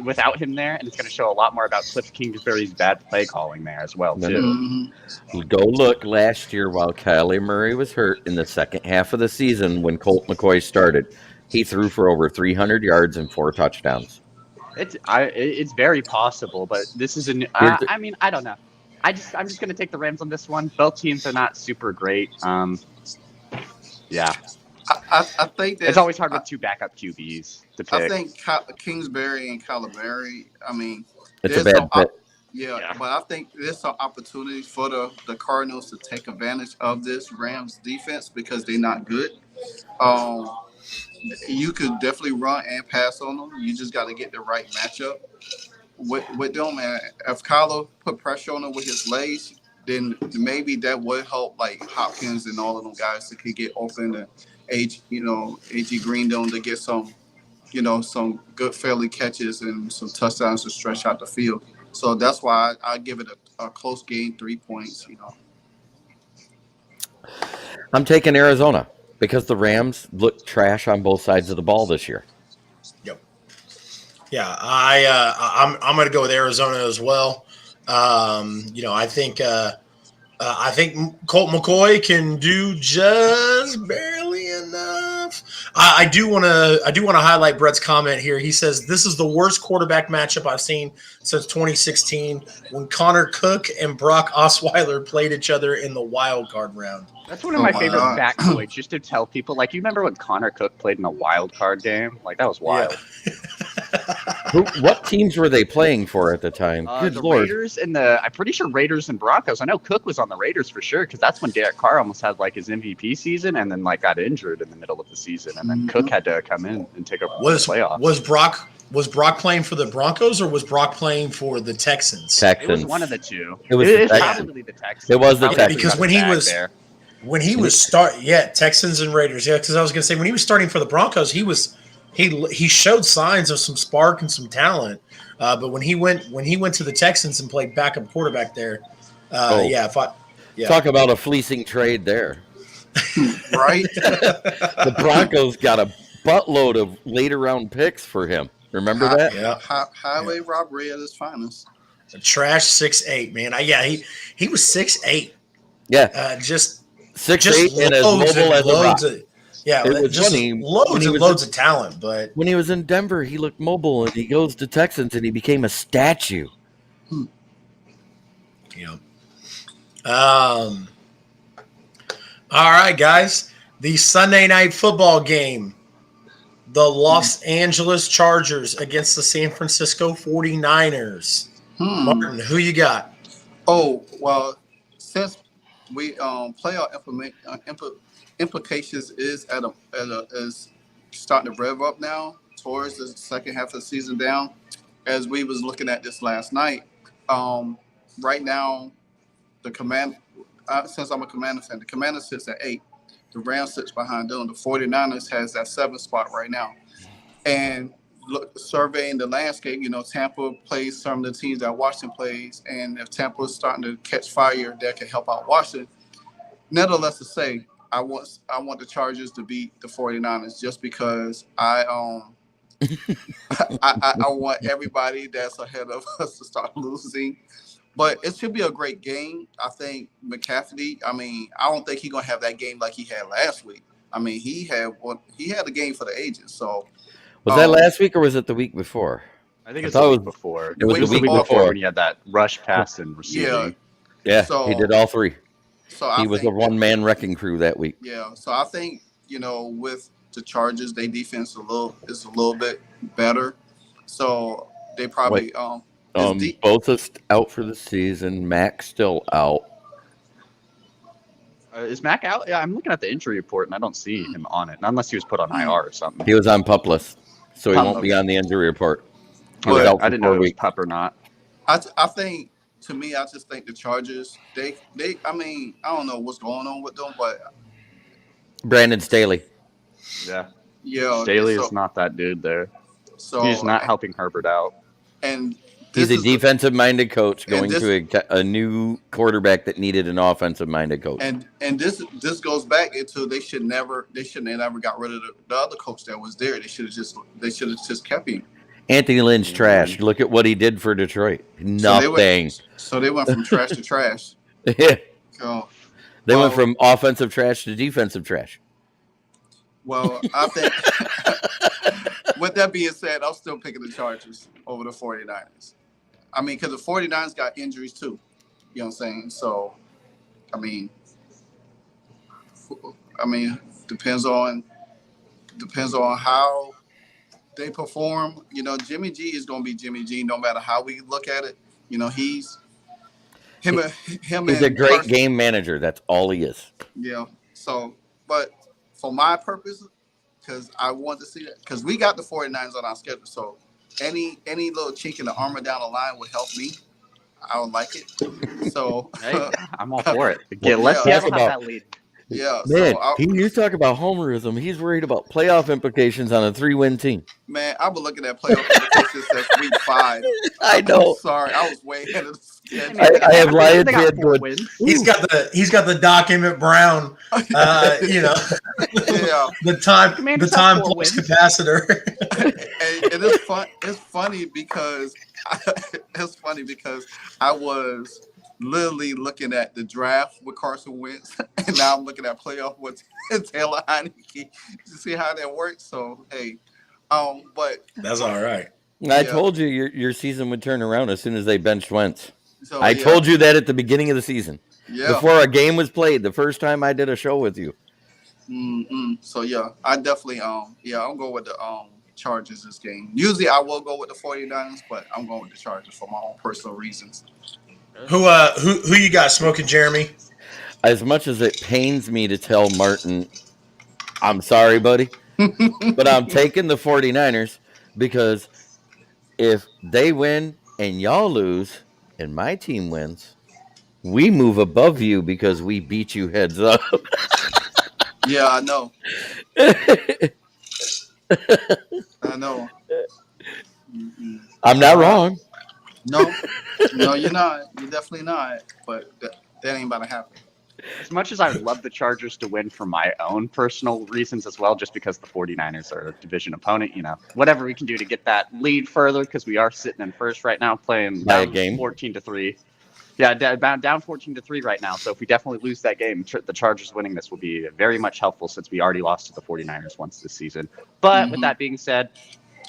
without him there, and it's going to show a lot more about Cliff Kingsbury's bad play calling there as well, too. Go look last year while Kyler Murray was hurt in the second half of the season when Colt McCoy started. He threw for over 300 yards and 4 touchdowns. It's very possible, but this is I mean, I don't know. I'm just going to take the Rams on this one. Both teams are not super great. Yeah. I think that it's always hard with 2 backup QBs to pick. I think Kingsbury and Kyler Murray, I mean, it's a bad fit. Yeah, but I think there's some opportunities for the Cardinals to take advantage of this Rams defense because they're not good. You could definitely run and pass on them. You just got to get the right matchup with them. And if Kyler put pressure on them with his legs, then maybe that would help, like Hopkins and all of them guys that could get open and A.G. Greendon to get some good fairly catches and some touchdowns to stretch out the field. So that's why I give it a close game, 3 points. I'm taking Arizona. Because the Rams look trash on both sides of the ball this year. Yep. Yeah, I'm going to go with Arizona as well. I think Colt McCoy can do just barely enough. I do want to highlight Brett's comment here. He says this is the worst quarterback matchup I've seen since 2016 when Connor Cook and Brock Osweiler played each other in the wild card round. That's one of my favorite factoids, just to tell people. Like, you remember when Connor Cook played in a wild card game? Like, that was wild. Yeah. What teams were they playing for at the time? Good the Lord. Raiders and I'm pretty sure Raiders and Broncos. I know Cook was on the Raiders for sure because that's when Derek Carr almost had like his MVP season and then like got injured in the middle of the season, and then Cook had to come in and take over the playoffs. Was Brock playing for the Broncos or was Brock playing for the Texans? It was one of the two. It was probably the Texans. It was the Texans because when he was Texans and Raiders. Yeah, because I was going to say when he was starting for the Broncos, he showed signs of some spark and some talent. But when he went to the Texans and played backup quarterback there, talk about a fleecing trade there. Right? The Broncos got a buttload of later round picks for him. Remember that? Yeah. Highway robbery at its finest. A trash 6'8", man. He was 6'8". Yeah. Just 6'8" and as mobile as a rock. It was just funny. Loads of talent. But when he was in Denver, he looked mobile, and he goes to Texans, and he became a statue. You know. All right, guys. The Sunday night football game. The Los Angeles Chargers against the San Francisco 49ers. Martin, who you got? Oh, well, since we playoff implications is is starting to rev up now towards the second half of the season down. As we was looking at this last night, right now the command since I'm a Commander fan, the Commander sits at 8. The Rams sits behind them. The 49ers has that 7th spot right now. And surveying the landscape, Tampa plays some of the teams that Washington plays, and if Tampa is starting to catch fire, that can help out Washington. Nevertheless, to say, I want the Chargers to beat the 49ers just because I want everybody that's ahead of us to start losing. But it should be a great game. I think McCaffrey, I don't think he's going to have that game like he had last week. He had a game for the ages. So was that last week or was it the week before? I think it's the week before. It was the week before when he had that rush pass and receiving. Yeah, so, he did all 3. So he was a one-man wrecking crew that week. Yeah, so I think, with the Chargers, their defense is a little bit better. So they probably both are out for the season. Mac's still out. Is Mac out? Yeah, I'm looking at the injury report and I don't see him on it, unless he was put on IR or something. He was on PUP list, so he won't be on the injury report. I didn't know if it was PUP or not. I think, to me, I just think the Chargers, they I don't know what's going on with them, but Brandon Staley. Yeah. Staley is not that dude there. So he's not helping Herbert out. And he's a defensive-minded coach going to a new quarterback that needed an offensive-minded coach. And this goes back into they shouldn't have never got rid of the other coach that was there. They should have just kept him. Anthony Lynn's trash. Look at what he did for Detroit. Nothing. So they went from trash to trash. Yeah. They went from offensive trash to defensive trash. Well, I think with that being said, I'm still picking the Chargers over the 49ers. Because the 49ers got injuries too. You know what I'm saying? So, depends on how they perform. Jimmy G is going to be Jimmy G no matter how we look at it. He's a great game manager. That's all he is. Yeah. So, but for my purpose, because I want to see that, because we got the 49ers on our schedule. So any little chink in the armor down the line would help me. I would like it. So hey, I'm all for it. Let's have that lead. Yeah, man, you talk about homerism. He's worried about playoff implications on a 3-win team. Man, I've been looking at playoff implications since week 5. I know. I'm sorry, I was way ahead of the schedule. I have Lions head good. He's got the Doc Emmett Brown, the time flux capacitor. And it's fun. It's funny because I was literally looking at the draft with Carson Wentz, and now I'm looking at playoff with Taylor Heineke to see how that works. So, hey, but that's all right. I told you your season would turn around as soon as they benched Wentz. So, I told you that at the beginning of the season. Yeah. Before a game was played, the first time I did a show with you. Mm-hmm. So, I definitely, I'll go with the Chargers this game. Usually I will go with the 49ers, but I'm going with the Chargers for my own personal reasons. Who you got, Smoking Jeremy? As much as it pains me to tell Martin, I'm sorry, buddy, but I'm taking the 49ers because if they win and y'all lose and my team wins, we move above you because we beat you heads up. Yeah, I know. I know. Mm-hmm. I'm not wrong. No, you're not. You're definitely not. But that ain't about to happen. As much as I would love the Chargers to win for my own personal reasons as well, just because the 49ers are a division opponent, whatever we can do to get that lead further, because we are sitting in first right now, playing down 14-3. Yeah, down 14-3 right now. So if we definitely lose that game, the Chargers winning this will be very much helpful since we already lost to the 49ers once this season. But with that being said,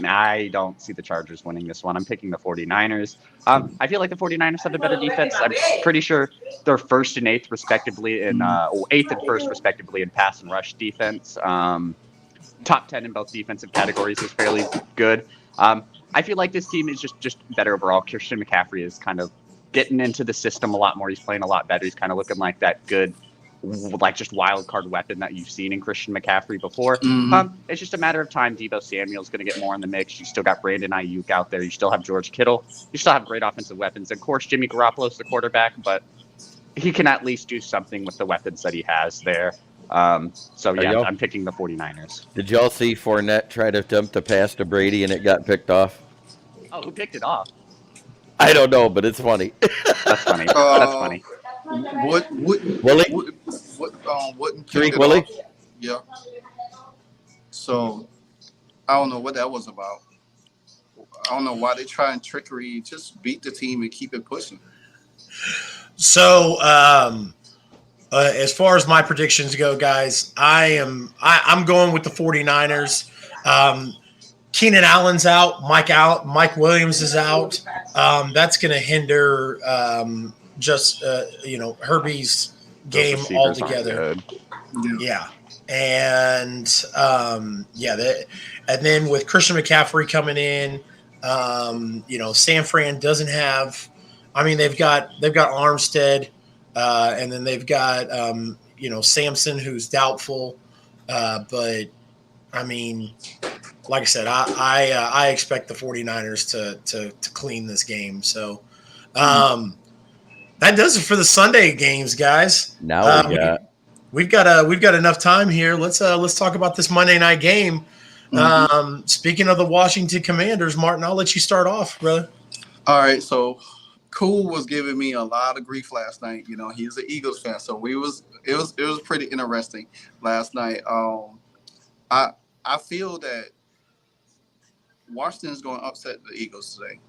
I don't see the Chargers winning this one. I'm picking the 49ers. I feel like the 49ers have a better defense. I'm pretty sure they're first and eighth, respectively, eighth and first, respectively, in pass and rush defense. Top 10 in both defensive categories is fairly good. I feel like this team is just better overall. Christian McCaffrey is kind of getting into the system a lot more. He's playing a lot better. He's kind of looking like that good, like just wild card weapon that you've seen in Christian McCaffrey before. It's just a matter of time. Deebo Samuel's going to get more in the mix. You still got Brandon Ayuk out there. You still have George Kittle. You still have great offensive weapons. Of course, Jimmy Garoppolo's the quarterback, but he can at least do something with the weapons that he has there. So yeah, I'm picking the 49ers. Did y'all see Fournette try to attempt to pass to Brady and it got picked off? Oh, who picked it off? I don't know, but it's funny. That's funny. That's funny. Willie? Tariq Willie? Yeah. So I don't know what that was about. I don't know why they try and trickery. Just beat the team and keep it pushing. So as far as my predictions go, guys, I'm going with the 49ers. Keenan Allen's out. Mike Williams is out. That's going to hinder Herbie's game altogether. Yeah. And and then with Christian McCaffrey coming in, San Fran doesn't have. I mean, they've got Armstead, and then they've got Samson, who's doubtful. But I mean, like I said, I expect the 49ers to clean this game. So that does it for the Sunday games, guys. Now we've got enough time here. Let's talk about this Monday night game. Speaking of the Washington Commanders, Martin, I'll let you start off, brother. All right, so Cool was giving me a lot of grief last night. He's an Eagles fan, so it was pretty interesting last night. I feel that Washington's going to upset the Eagles today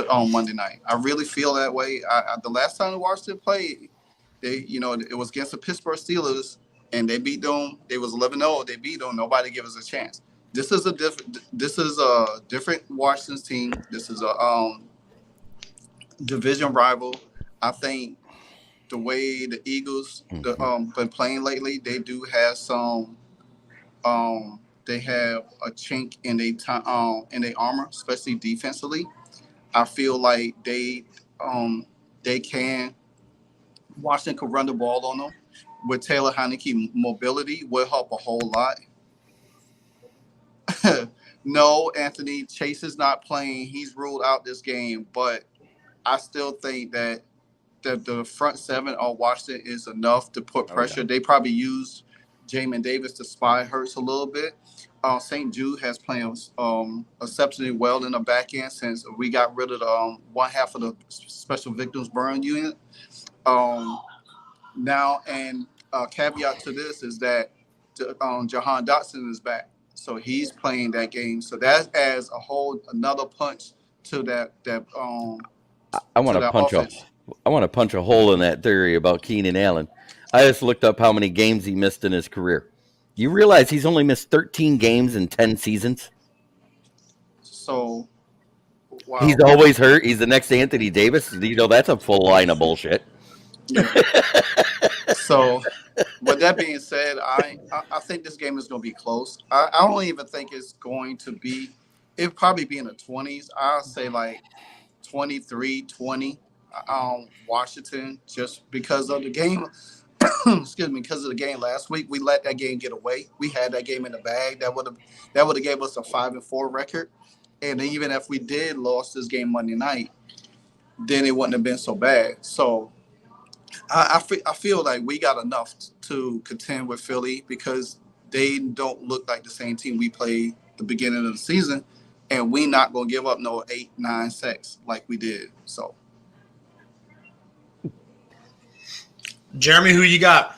on Monday night. I really feel that way. The last time Washington played, it was against the Pittsburgh Steelers, and they beat them. They was 11-0. They beat them. Nobody gave us a chance. This is a different Washington's team. This is a division rival. I think the way the Eagles been playing lately, they do have some. They have a chink in their armor, especially defensively. I feel like Washington could run the ball on them. With Taylor Heineke, mobility will help a whole lot. No, Anthony, Chase is not playing. He's ruled out this game, but I still think that the front seven on Washington is enough to put pressure. They probably used Jamin Davis to spy Hurts a little bit. St. Jude has played exceptionally well in the back end since we got rid of the one half of the special victims burn unit. Now, and caveat to this is that Jahan Dotson is back, so he's playing that game. So that adds another punch to that. I want to punch a hole in that theory about Keenan Allen. I just looked up how many games he missed in his career. You realize he's only missed 13 games in 10 seasons? So, wow. He's always hurt. He's the next Anthony Davis. That's a full line of bullshit. Yeah. So, with that being said, I think this game is going to be close. I don't even think it's going to be – it'll probably be in the 20s. I'll say like 23-20 Washington, just because of the game – excuse me, because of the game last week. We let that game get away. We had that game in the bag. That would have gave us a 5-4 record. And even if we did lost this game Monday night, then it wouldn't have been so bad. So I feel like we got enough to contend with Philly because they don't look like the same team we played the beginning of the season, and we not gonna give up no 8-9 sacks like we did. So. Jeremy, who you got?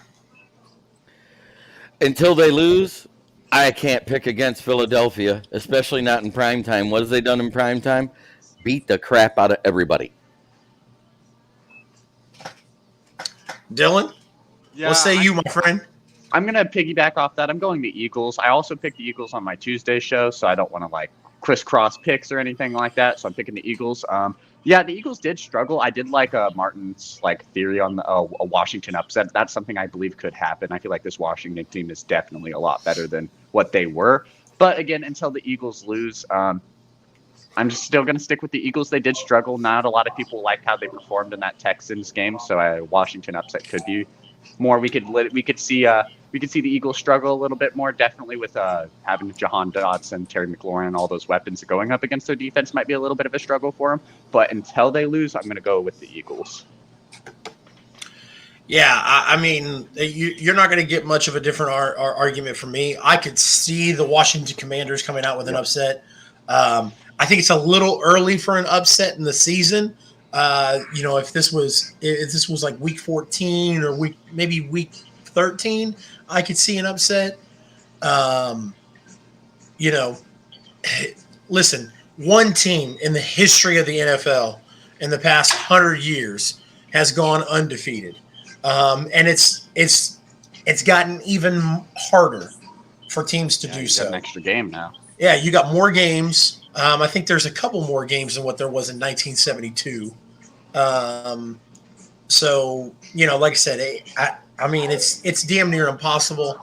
Until they lose, I can't pick against Philadelphia, especially not in prime time. What have they done in prime time? Beat the crap out of everybody. Dylan? Yeah, what say you, my friend? I'm going to piggyback off that. I'm going the Eagles. I also picked the Eagles on my Tuesday show, so I don't want to crisscross picks or anything like that. So I'm picking the Eagles. Yeah, the Eagles did struggle. I did like Martin's theory on a Washington upset. That's something I believe could happen. I feel like this Washington team is definitely a lot better than what they were. But again, until the Eagles lose, I'm just still going to stick with the Eagles. They did struggle. Not a lot of people liked how they performed in that Texans game. So a Washington upset could be more. We could see the Eagles struggle a little bit more. Definitely with having Jahan Dotson, Terry McLaurin, and all those weapons going up against their defense might be a little bit of a struggle for them. But until they lose, I'm going to go with the Eagles. Yeah, I mean, you're not going to get much of a different argument from me. I could see the Washington Commanders coming out with an upset. I think it's a little early for an upset in the season. If this was like week 14 or maybe week 13, I could see an upset. Listen, one team in the history of the NFL in the past 100 years has gone undefeated. And it's gotten even harder for teams to do so. An extra game now. Yeah, you got more games. I think there's a couple more games than what there was in 1972. Like I said, I mean, it's damn near impossible.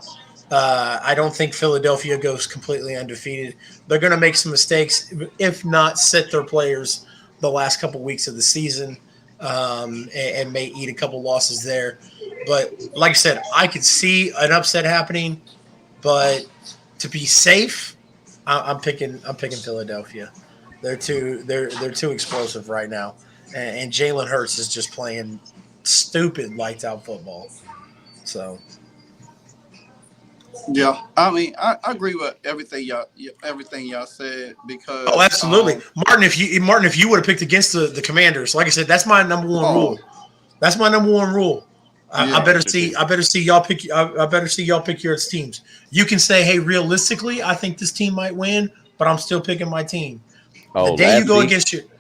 I don't think Philadelphia goes completely undefeated. They're going to make some mistakes, if not sit their players the last couple weeks of the season, and may eat a couple losses there. But like I said, I could see an upset happening, but to be safe, I'm picking Philadelphia. They're too explosive right now, and Jalen Hurts is just playing stupid lights out football. So. Yeah, I mean, I agree with everything y'all said because. Oh, absolutely, Martin. If you would have picked against the Commanders, like I said, that's my number one rule. That's my number one rule. I better see y'all pick. I better see y'all pick your teams. You can say, hey, realistically, I think this team might win, but I'm still picking my team. The day you go against your team.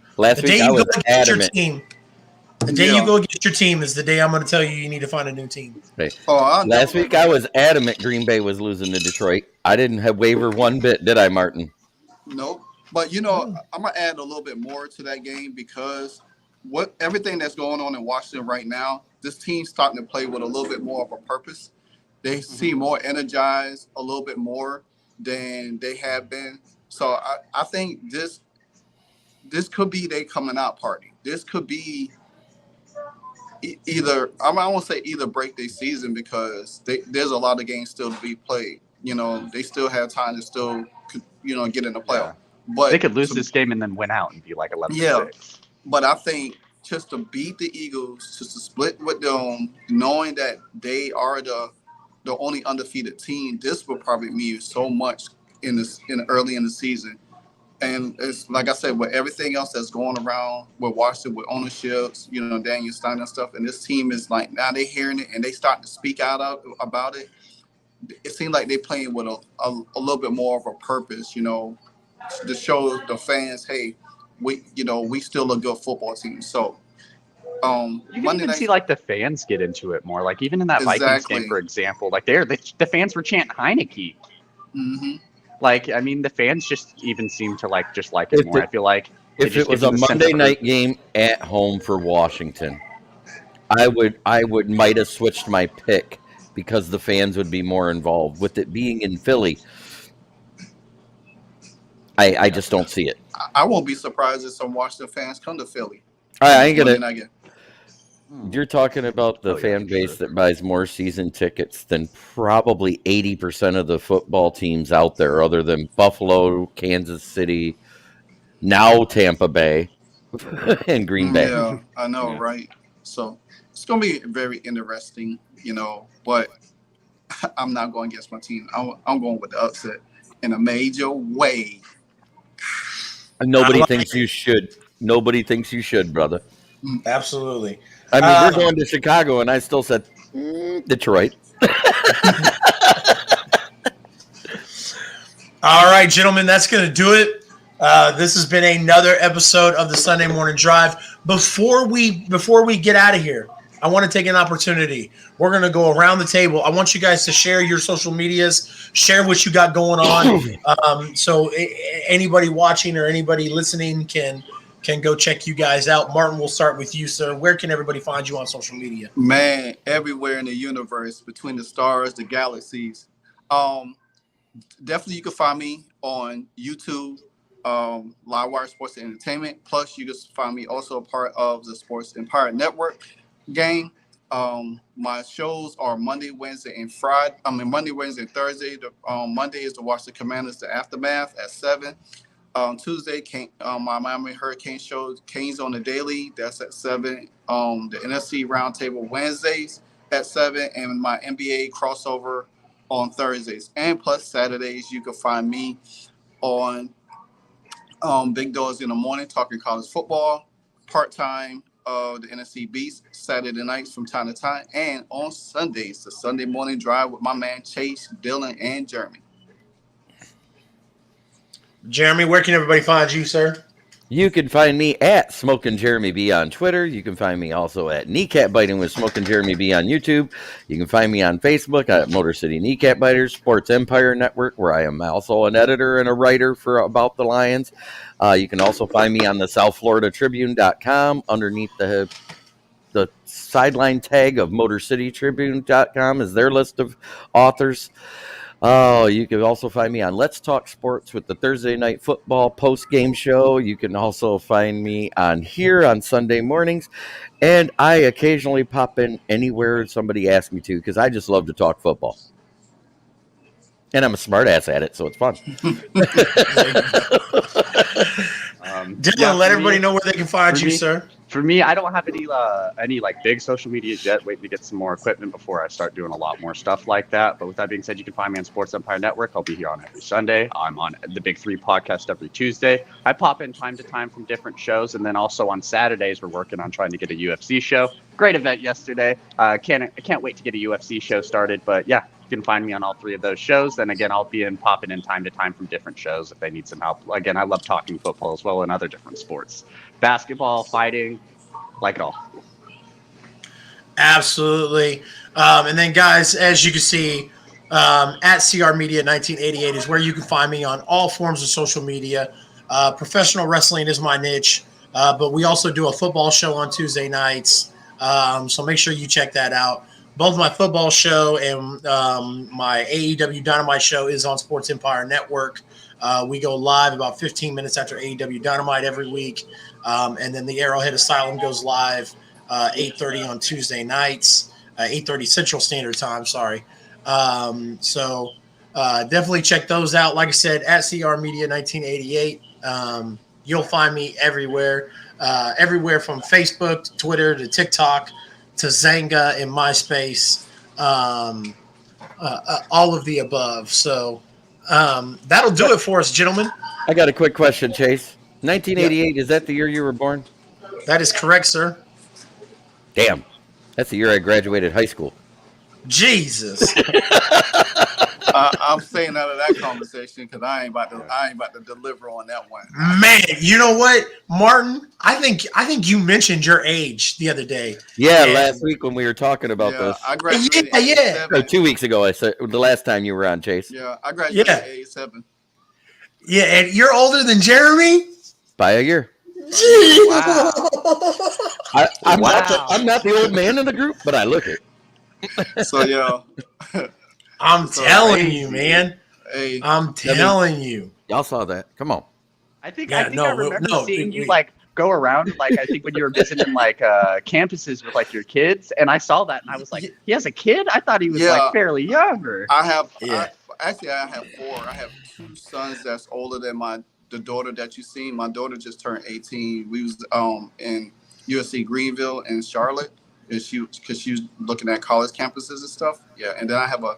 The day you go against your team is the day I'm going to tell you need to find a new team. Right. Last week I was adamant Green Bay was losing to Detroit. I didn't have waver one bit, did I, Martin? Nope. But I'm going to add a little bit more to that game because everything that's going on in Washington right now, this team's starting to play with a little bit more of a purpose. They seem more energized a little bit more than they have been. So I think this could be their coming out party. This could be either break their season because there's a lot of games still to be played. They still have time to still, get in the playoff. But they could lose this game and then win out and be like 11-6. Yeah, but I think just to beat the Eagles, just to split with them, knowing that they are the only undefeated team, this will probably mean so much early in the season. And it's like I said, with everything else that's going around with Washington, with ownerships, Daniel Stein and stuff, and this team is like now they're hearing it and they starting to speak out about it. It seems like they're playing with a little bit more of a purpose, to show the fans, hey, we still a good football team. So you can even see like the fans get into it more. Like even in that Vikings game, for example, like the fans were chanting Heineke. Mm-hmm. Like, I mean, the fans just even seem to like it more. I feel like if it was a Monday night game at home for Washington, I might have switched my pick because the fans would be more involved. With it being in Philly, I just don't see it. I won't be surprised if some Washington fans come to Philly. I ain't gonna. You're talking about the fan base that buys more season tickets than probably 80% of the football teams out there, other than Buffalo, Kansas City, now Tampa Bay, and Green Bay. Yeah, I know, right? So it's going to be very interesting, but I'm not going against my team. I'm going with the upset in a major way. Nobody thinks you should. Nobody thinks you should, brother. Absolutely. I mean, we're going to Chicago, and I still said Detroit. All right, gentlemen, that's going to do it. This has been another episode of the Sunday Morning Drive. Before we get out of here, I want to take an opportunity. We're going to go around the table. I want you guys to share your social medias, share what you got going on. So anybody watching or anybody listening can go check you guys out. Martin, we'll start with you, sir. Where can everybody find you on social media? Man, everywhere in the universe, between the stars, the galaxies. Definitely you can find me on YouTube, Livewire Sports and Entertainment. Plus, you can find me also a part of the Sports Empire Network game. My shows are Monday, Wednesday, and Friday. Monday, Wednesday, and Thursday. Monday is to watch the Commanders, the Aftermath at 7. Tuesday, my Miami Hurricane show, Canes on the Daily. That's at 7. The NFC Roundtable Wednesdays at 7, and my NBA crossover on Thursdays. And plus Saturdays, you can find me on Big Doors in the Morning, talking college football, part-time the NFC Beast, Saturday nights from time to time, and on Sundays, the Sunday morning drive with my man Chase, Dylan, and Jeremy. Jeremy, where can everybody find you, sir? You can find me at Smokin' Jeremy B on Twitter. You can find me also at Kneecap Biting with Smokin' Jeremy B on YouTube. You can find me on Facebook at Motor City Kneecap Biters, Sports Empire Network, where I am also an editor and a writer for About the Lions. You can also find me on the SouthFloridaTribune.com underneath the sideline tag of MotorCityTribune.com is their list of authors. Oh, you can also find me on Let's Talk Sports with the Thursday Night Football post-game show. You can also find me on here on Sunday mornings. And I occasionally pop in anywhere somebody asks me to because I just love to talk football. And I'm a smart ass at it, so it's fun. Dylan, let everybody know where they can find you, sir. For me, I don't have any like big social medias yet. Waiting to get some more equipment before I start doing a lot more stuff like that. But with that being said, you can find me on Sports Empire Network. I'll be here on every Sunday. I'm on the Big Three podcast every Tuesday. I pop in time to time from different shows, and then also on Saturdays we're working on trying to get a UFC show. Great event yesterday. I can't wait to get a UFC show started. But yeah, you can find me on all three of those shows. Then again, I'll be popping in time to time from different shows if they need some help. Again, I love talking football as well and other different sports. Basketball, fighting, like it all. Absolutely. And then, guys, as you can see, at CR Media 1988 is where you can find me on all forms of social media. Professional wrestling is my niche, but we also do a football show on Tuesday nights. So make sure you check that out. Both my football show and my AEW Dynamite show is on Sports Empire Network. We go live about 15 minutes after AEW Dynamite every week. And then the Arrowhead Asylum goes live 8:30 on Tuesday nights, 8:30 Central Standard Time, sorry. So definitely check those out. Like I said, at CR Media 1988, you'll find me everywhere from Facebook to Twitter to TikTok to Zanga and MySpace, all of the above. So that'll do it for us, gentlemen. I got a quick question, Chase. 1988, Is that the year you were born? That is correct, sir. Damn. That's the year I graduated high school. Jesus. I'm staying out of that conversation because I ain't about to deliver on that one. Man, you know what, Martin? I think you mentioned your age the other day. Yeah, last week when we were talking about this. I graduated in 87. Or 2 weeks ago, I said the last time you were on, Chase. Yeah, I graduated in 87. Yeah, and you're older than Jeremy? By a year. Gee. Wow. I'm not the old man in the group, but I look it. So, yeah. I'm telling you, man. Hey, I'm telling you. Y'all saw that. Come on. I remember seeing you like go around, like I think when you were visiting like campuses with like your kids, and I saw that and I was like, he has a kid? I thought he was like fairly younger. I have four. I have 2 sons that's older than the daughter that you seen. My daughter just turned 18. We was in USC Greenville and Charlotte, and she was looking at college campuses and stuff. Yeah, and then I have a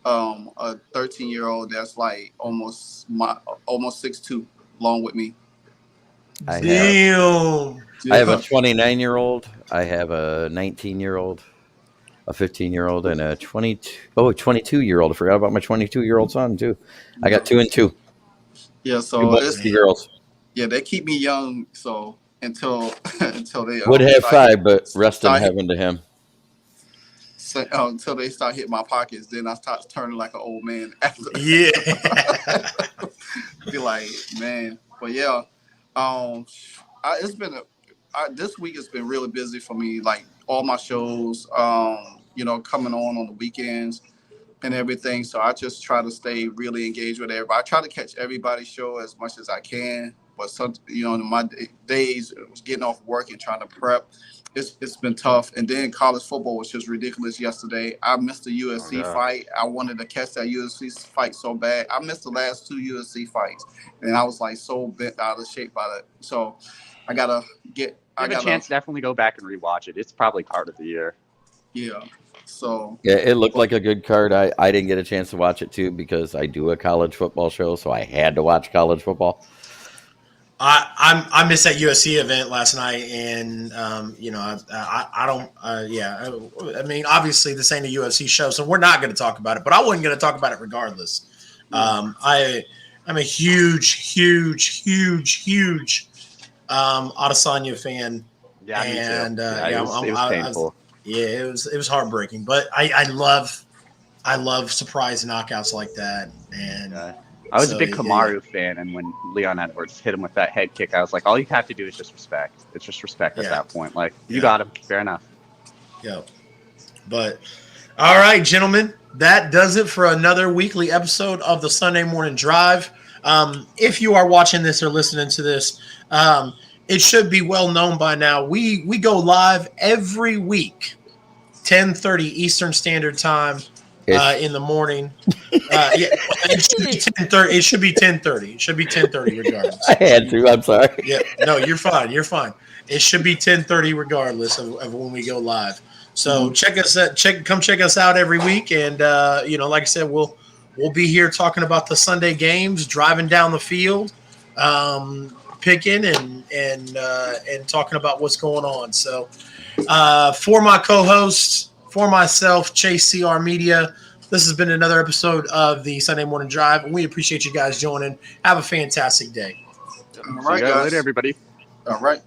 13-year-old that's like almost 6'2", along with me. I have a 29-year-old. I have a 19-year-old, a 15-year-old, and a 22-year-old. I forgot about my 22-year-old son too. I got 2 and 2. Yeah, so it's girls. Yeah, they keep me young. So until they would have 5, but rest in heaven to him. So, until they start hitting my pockets, then I start turning like an old man after. Yeah. Be like, man. But yeah, it's been this week has been really busy for me. Like all my shows, coming on the weekends and everything. So I just try to stay really engaged with everybody. I try to catch everybody's show as much as I can. But some, my days it was getting off work and trying to prep. It's been tough. And then college football was just ridiculous yesterday. I missed the USC fight. I wanted to catch that USC fight so bad. I missed the last 2 USC fights, and I was like so bent out of shape by that. So I gotta get. I got a chance to definitely go back and rewatch it. It's probably card of the year. Yeah. So yeah, it looked like a good card. I didn't get a chance to watch it too because I do a college football show, so I had to watch college football. I missed that USC event last night, and I don't. I mean, obviously this ain't a UFC show, so we're not going to talk about it. But I wasn't going to talk about it regardless. I'm a huge Adesanya fan. Yeah, and me too. It was painful. It was heartbreaking, but I love surprise knockouts like that, and. Yeah. I was a big Kamaru fan, and when Leon Edwards hit him with that head kick, I was like, all you have to do is just respect. It's just respect at that point. Like, you got him. Fair enough. Yeah. But, all right, gentlemen, that does it for another weekly episode of the Sunday Morning Drive. If you are watching this or listening to this, it should be well known by now. We go live every week, 10:30 Eastern Standard Time. In the morning. It should be 10:30. It should be 10:30. It should be 10:30 regardless. I had to. I'm sorry. Yeah. No, you're fine. You're fine. It should be 10:30 regardless of when we go live. So check us out. Come check us out every week, and like I said, we'll be here talking about the Sunday games, driving down the field, picking and talking about what's going on. So for my co-hosts. For myself, Chase CR Media, this has been another episode of the Sunday Morning Drive, and we appreciate you guys joining. Have a fantastic day. All right, guys. Later, everybody. All right.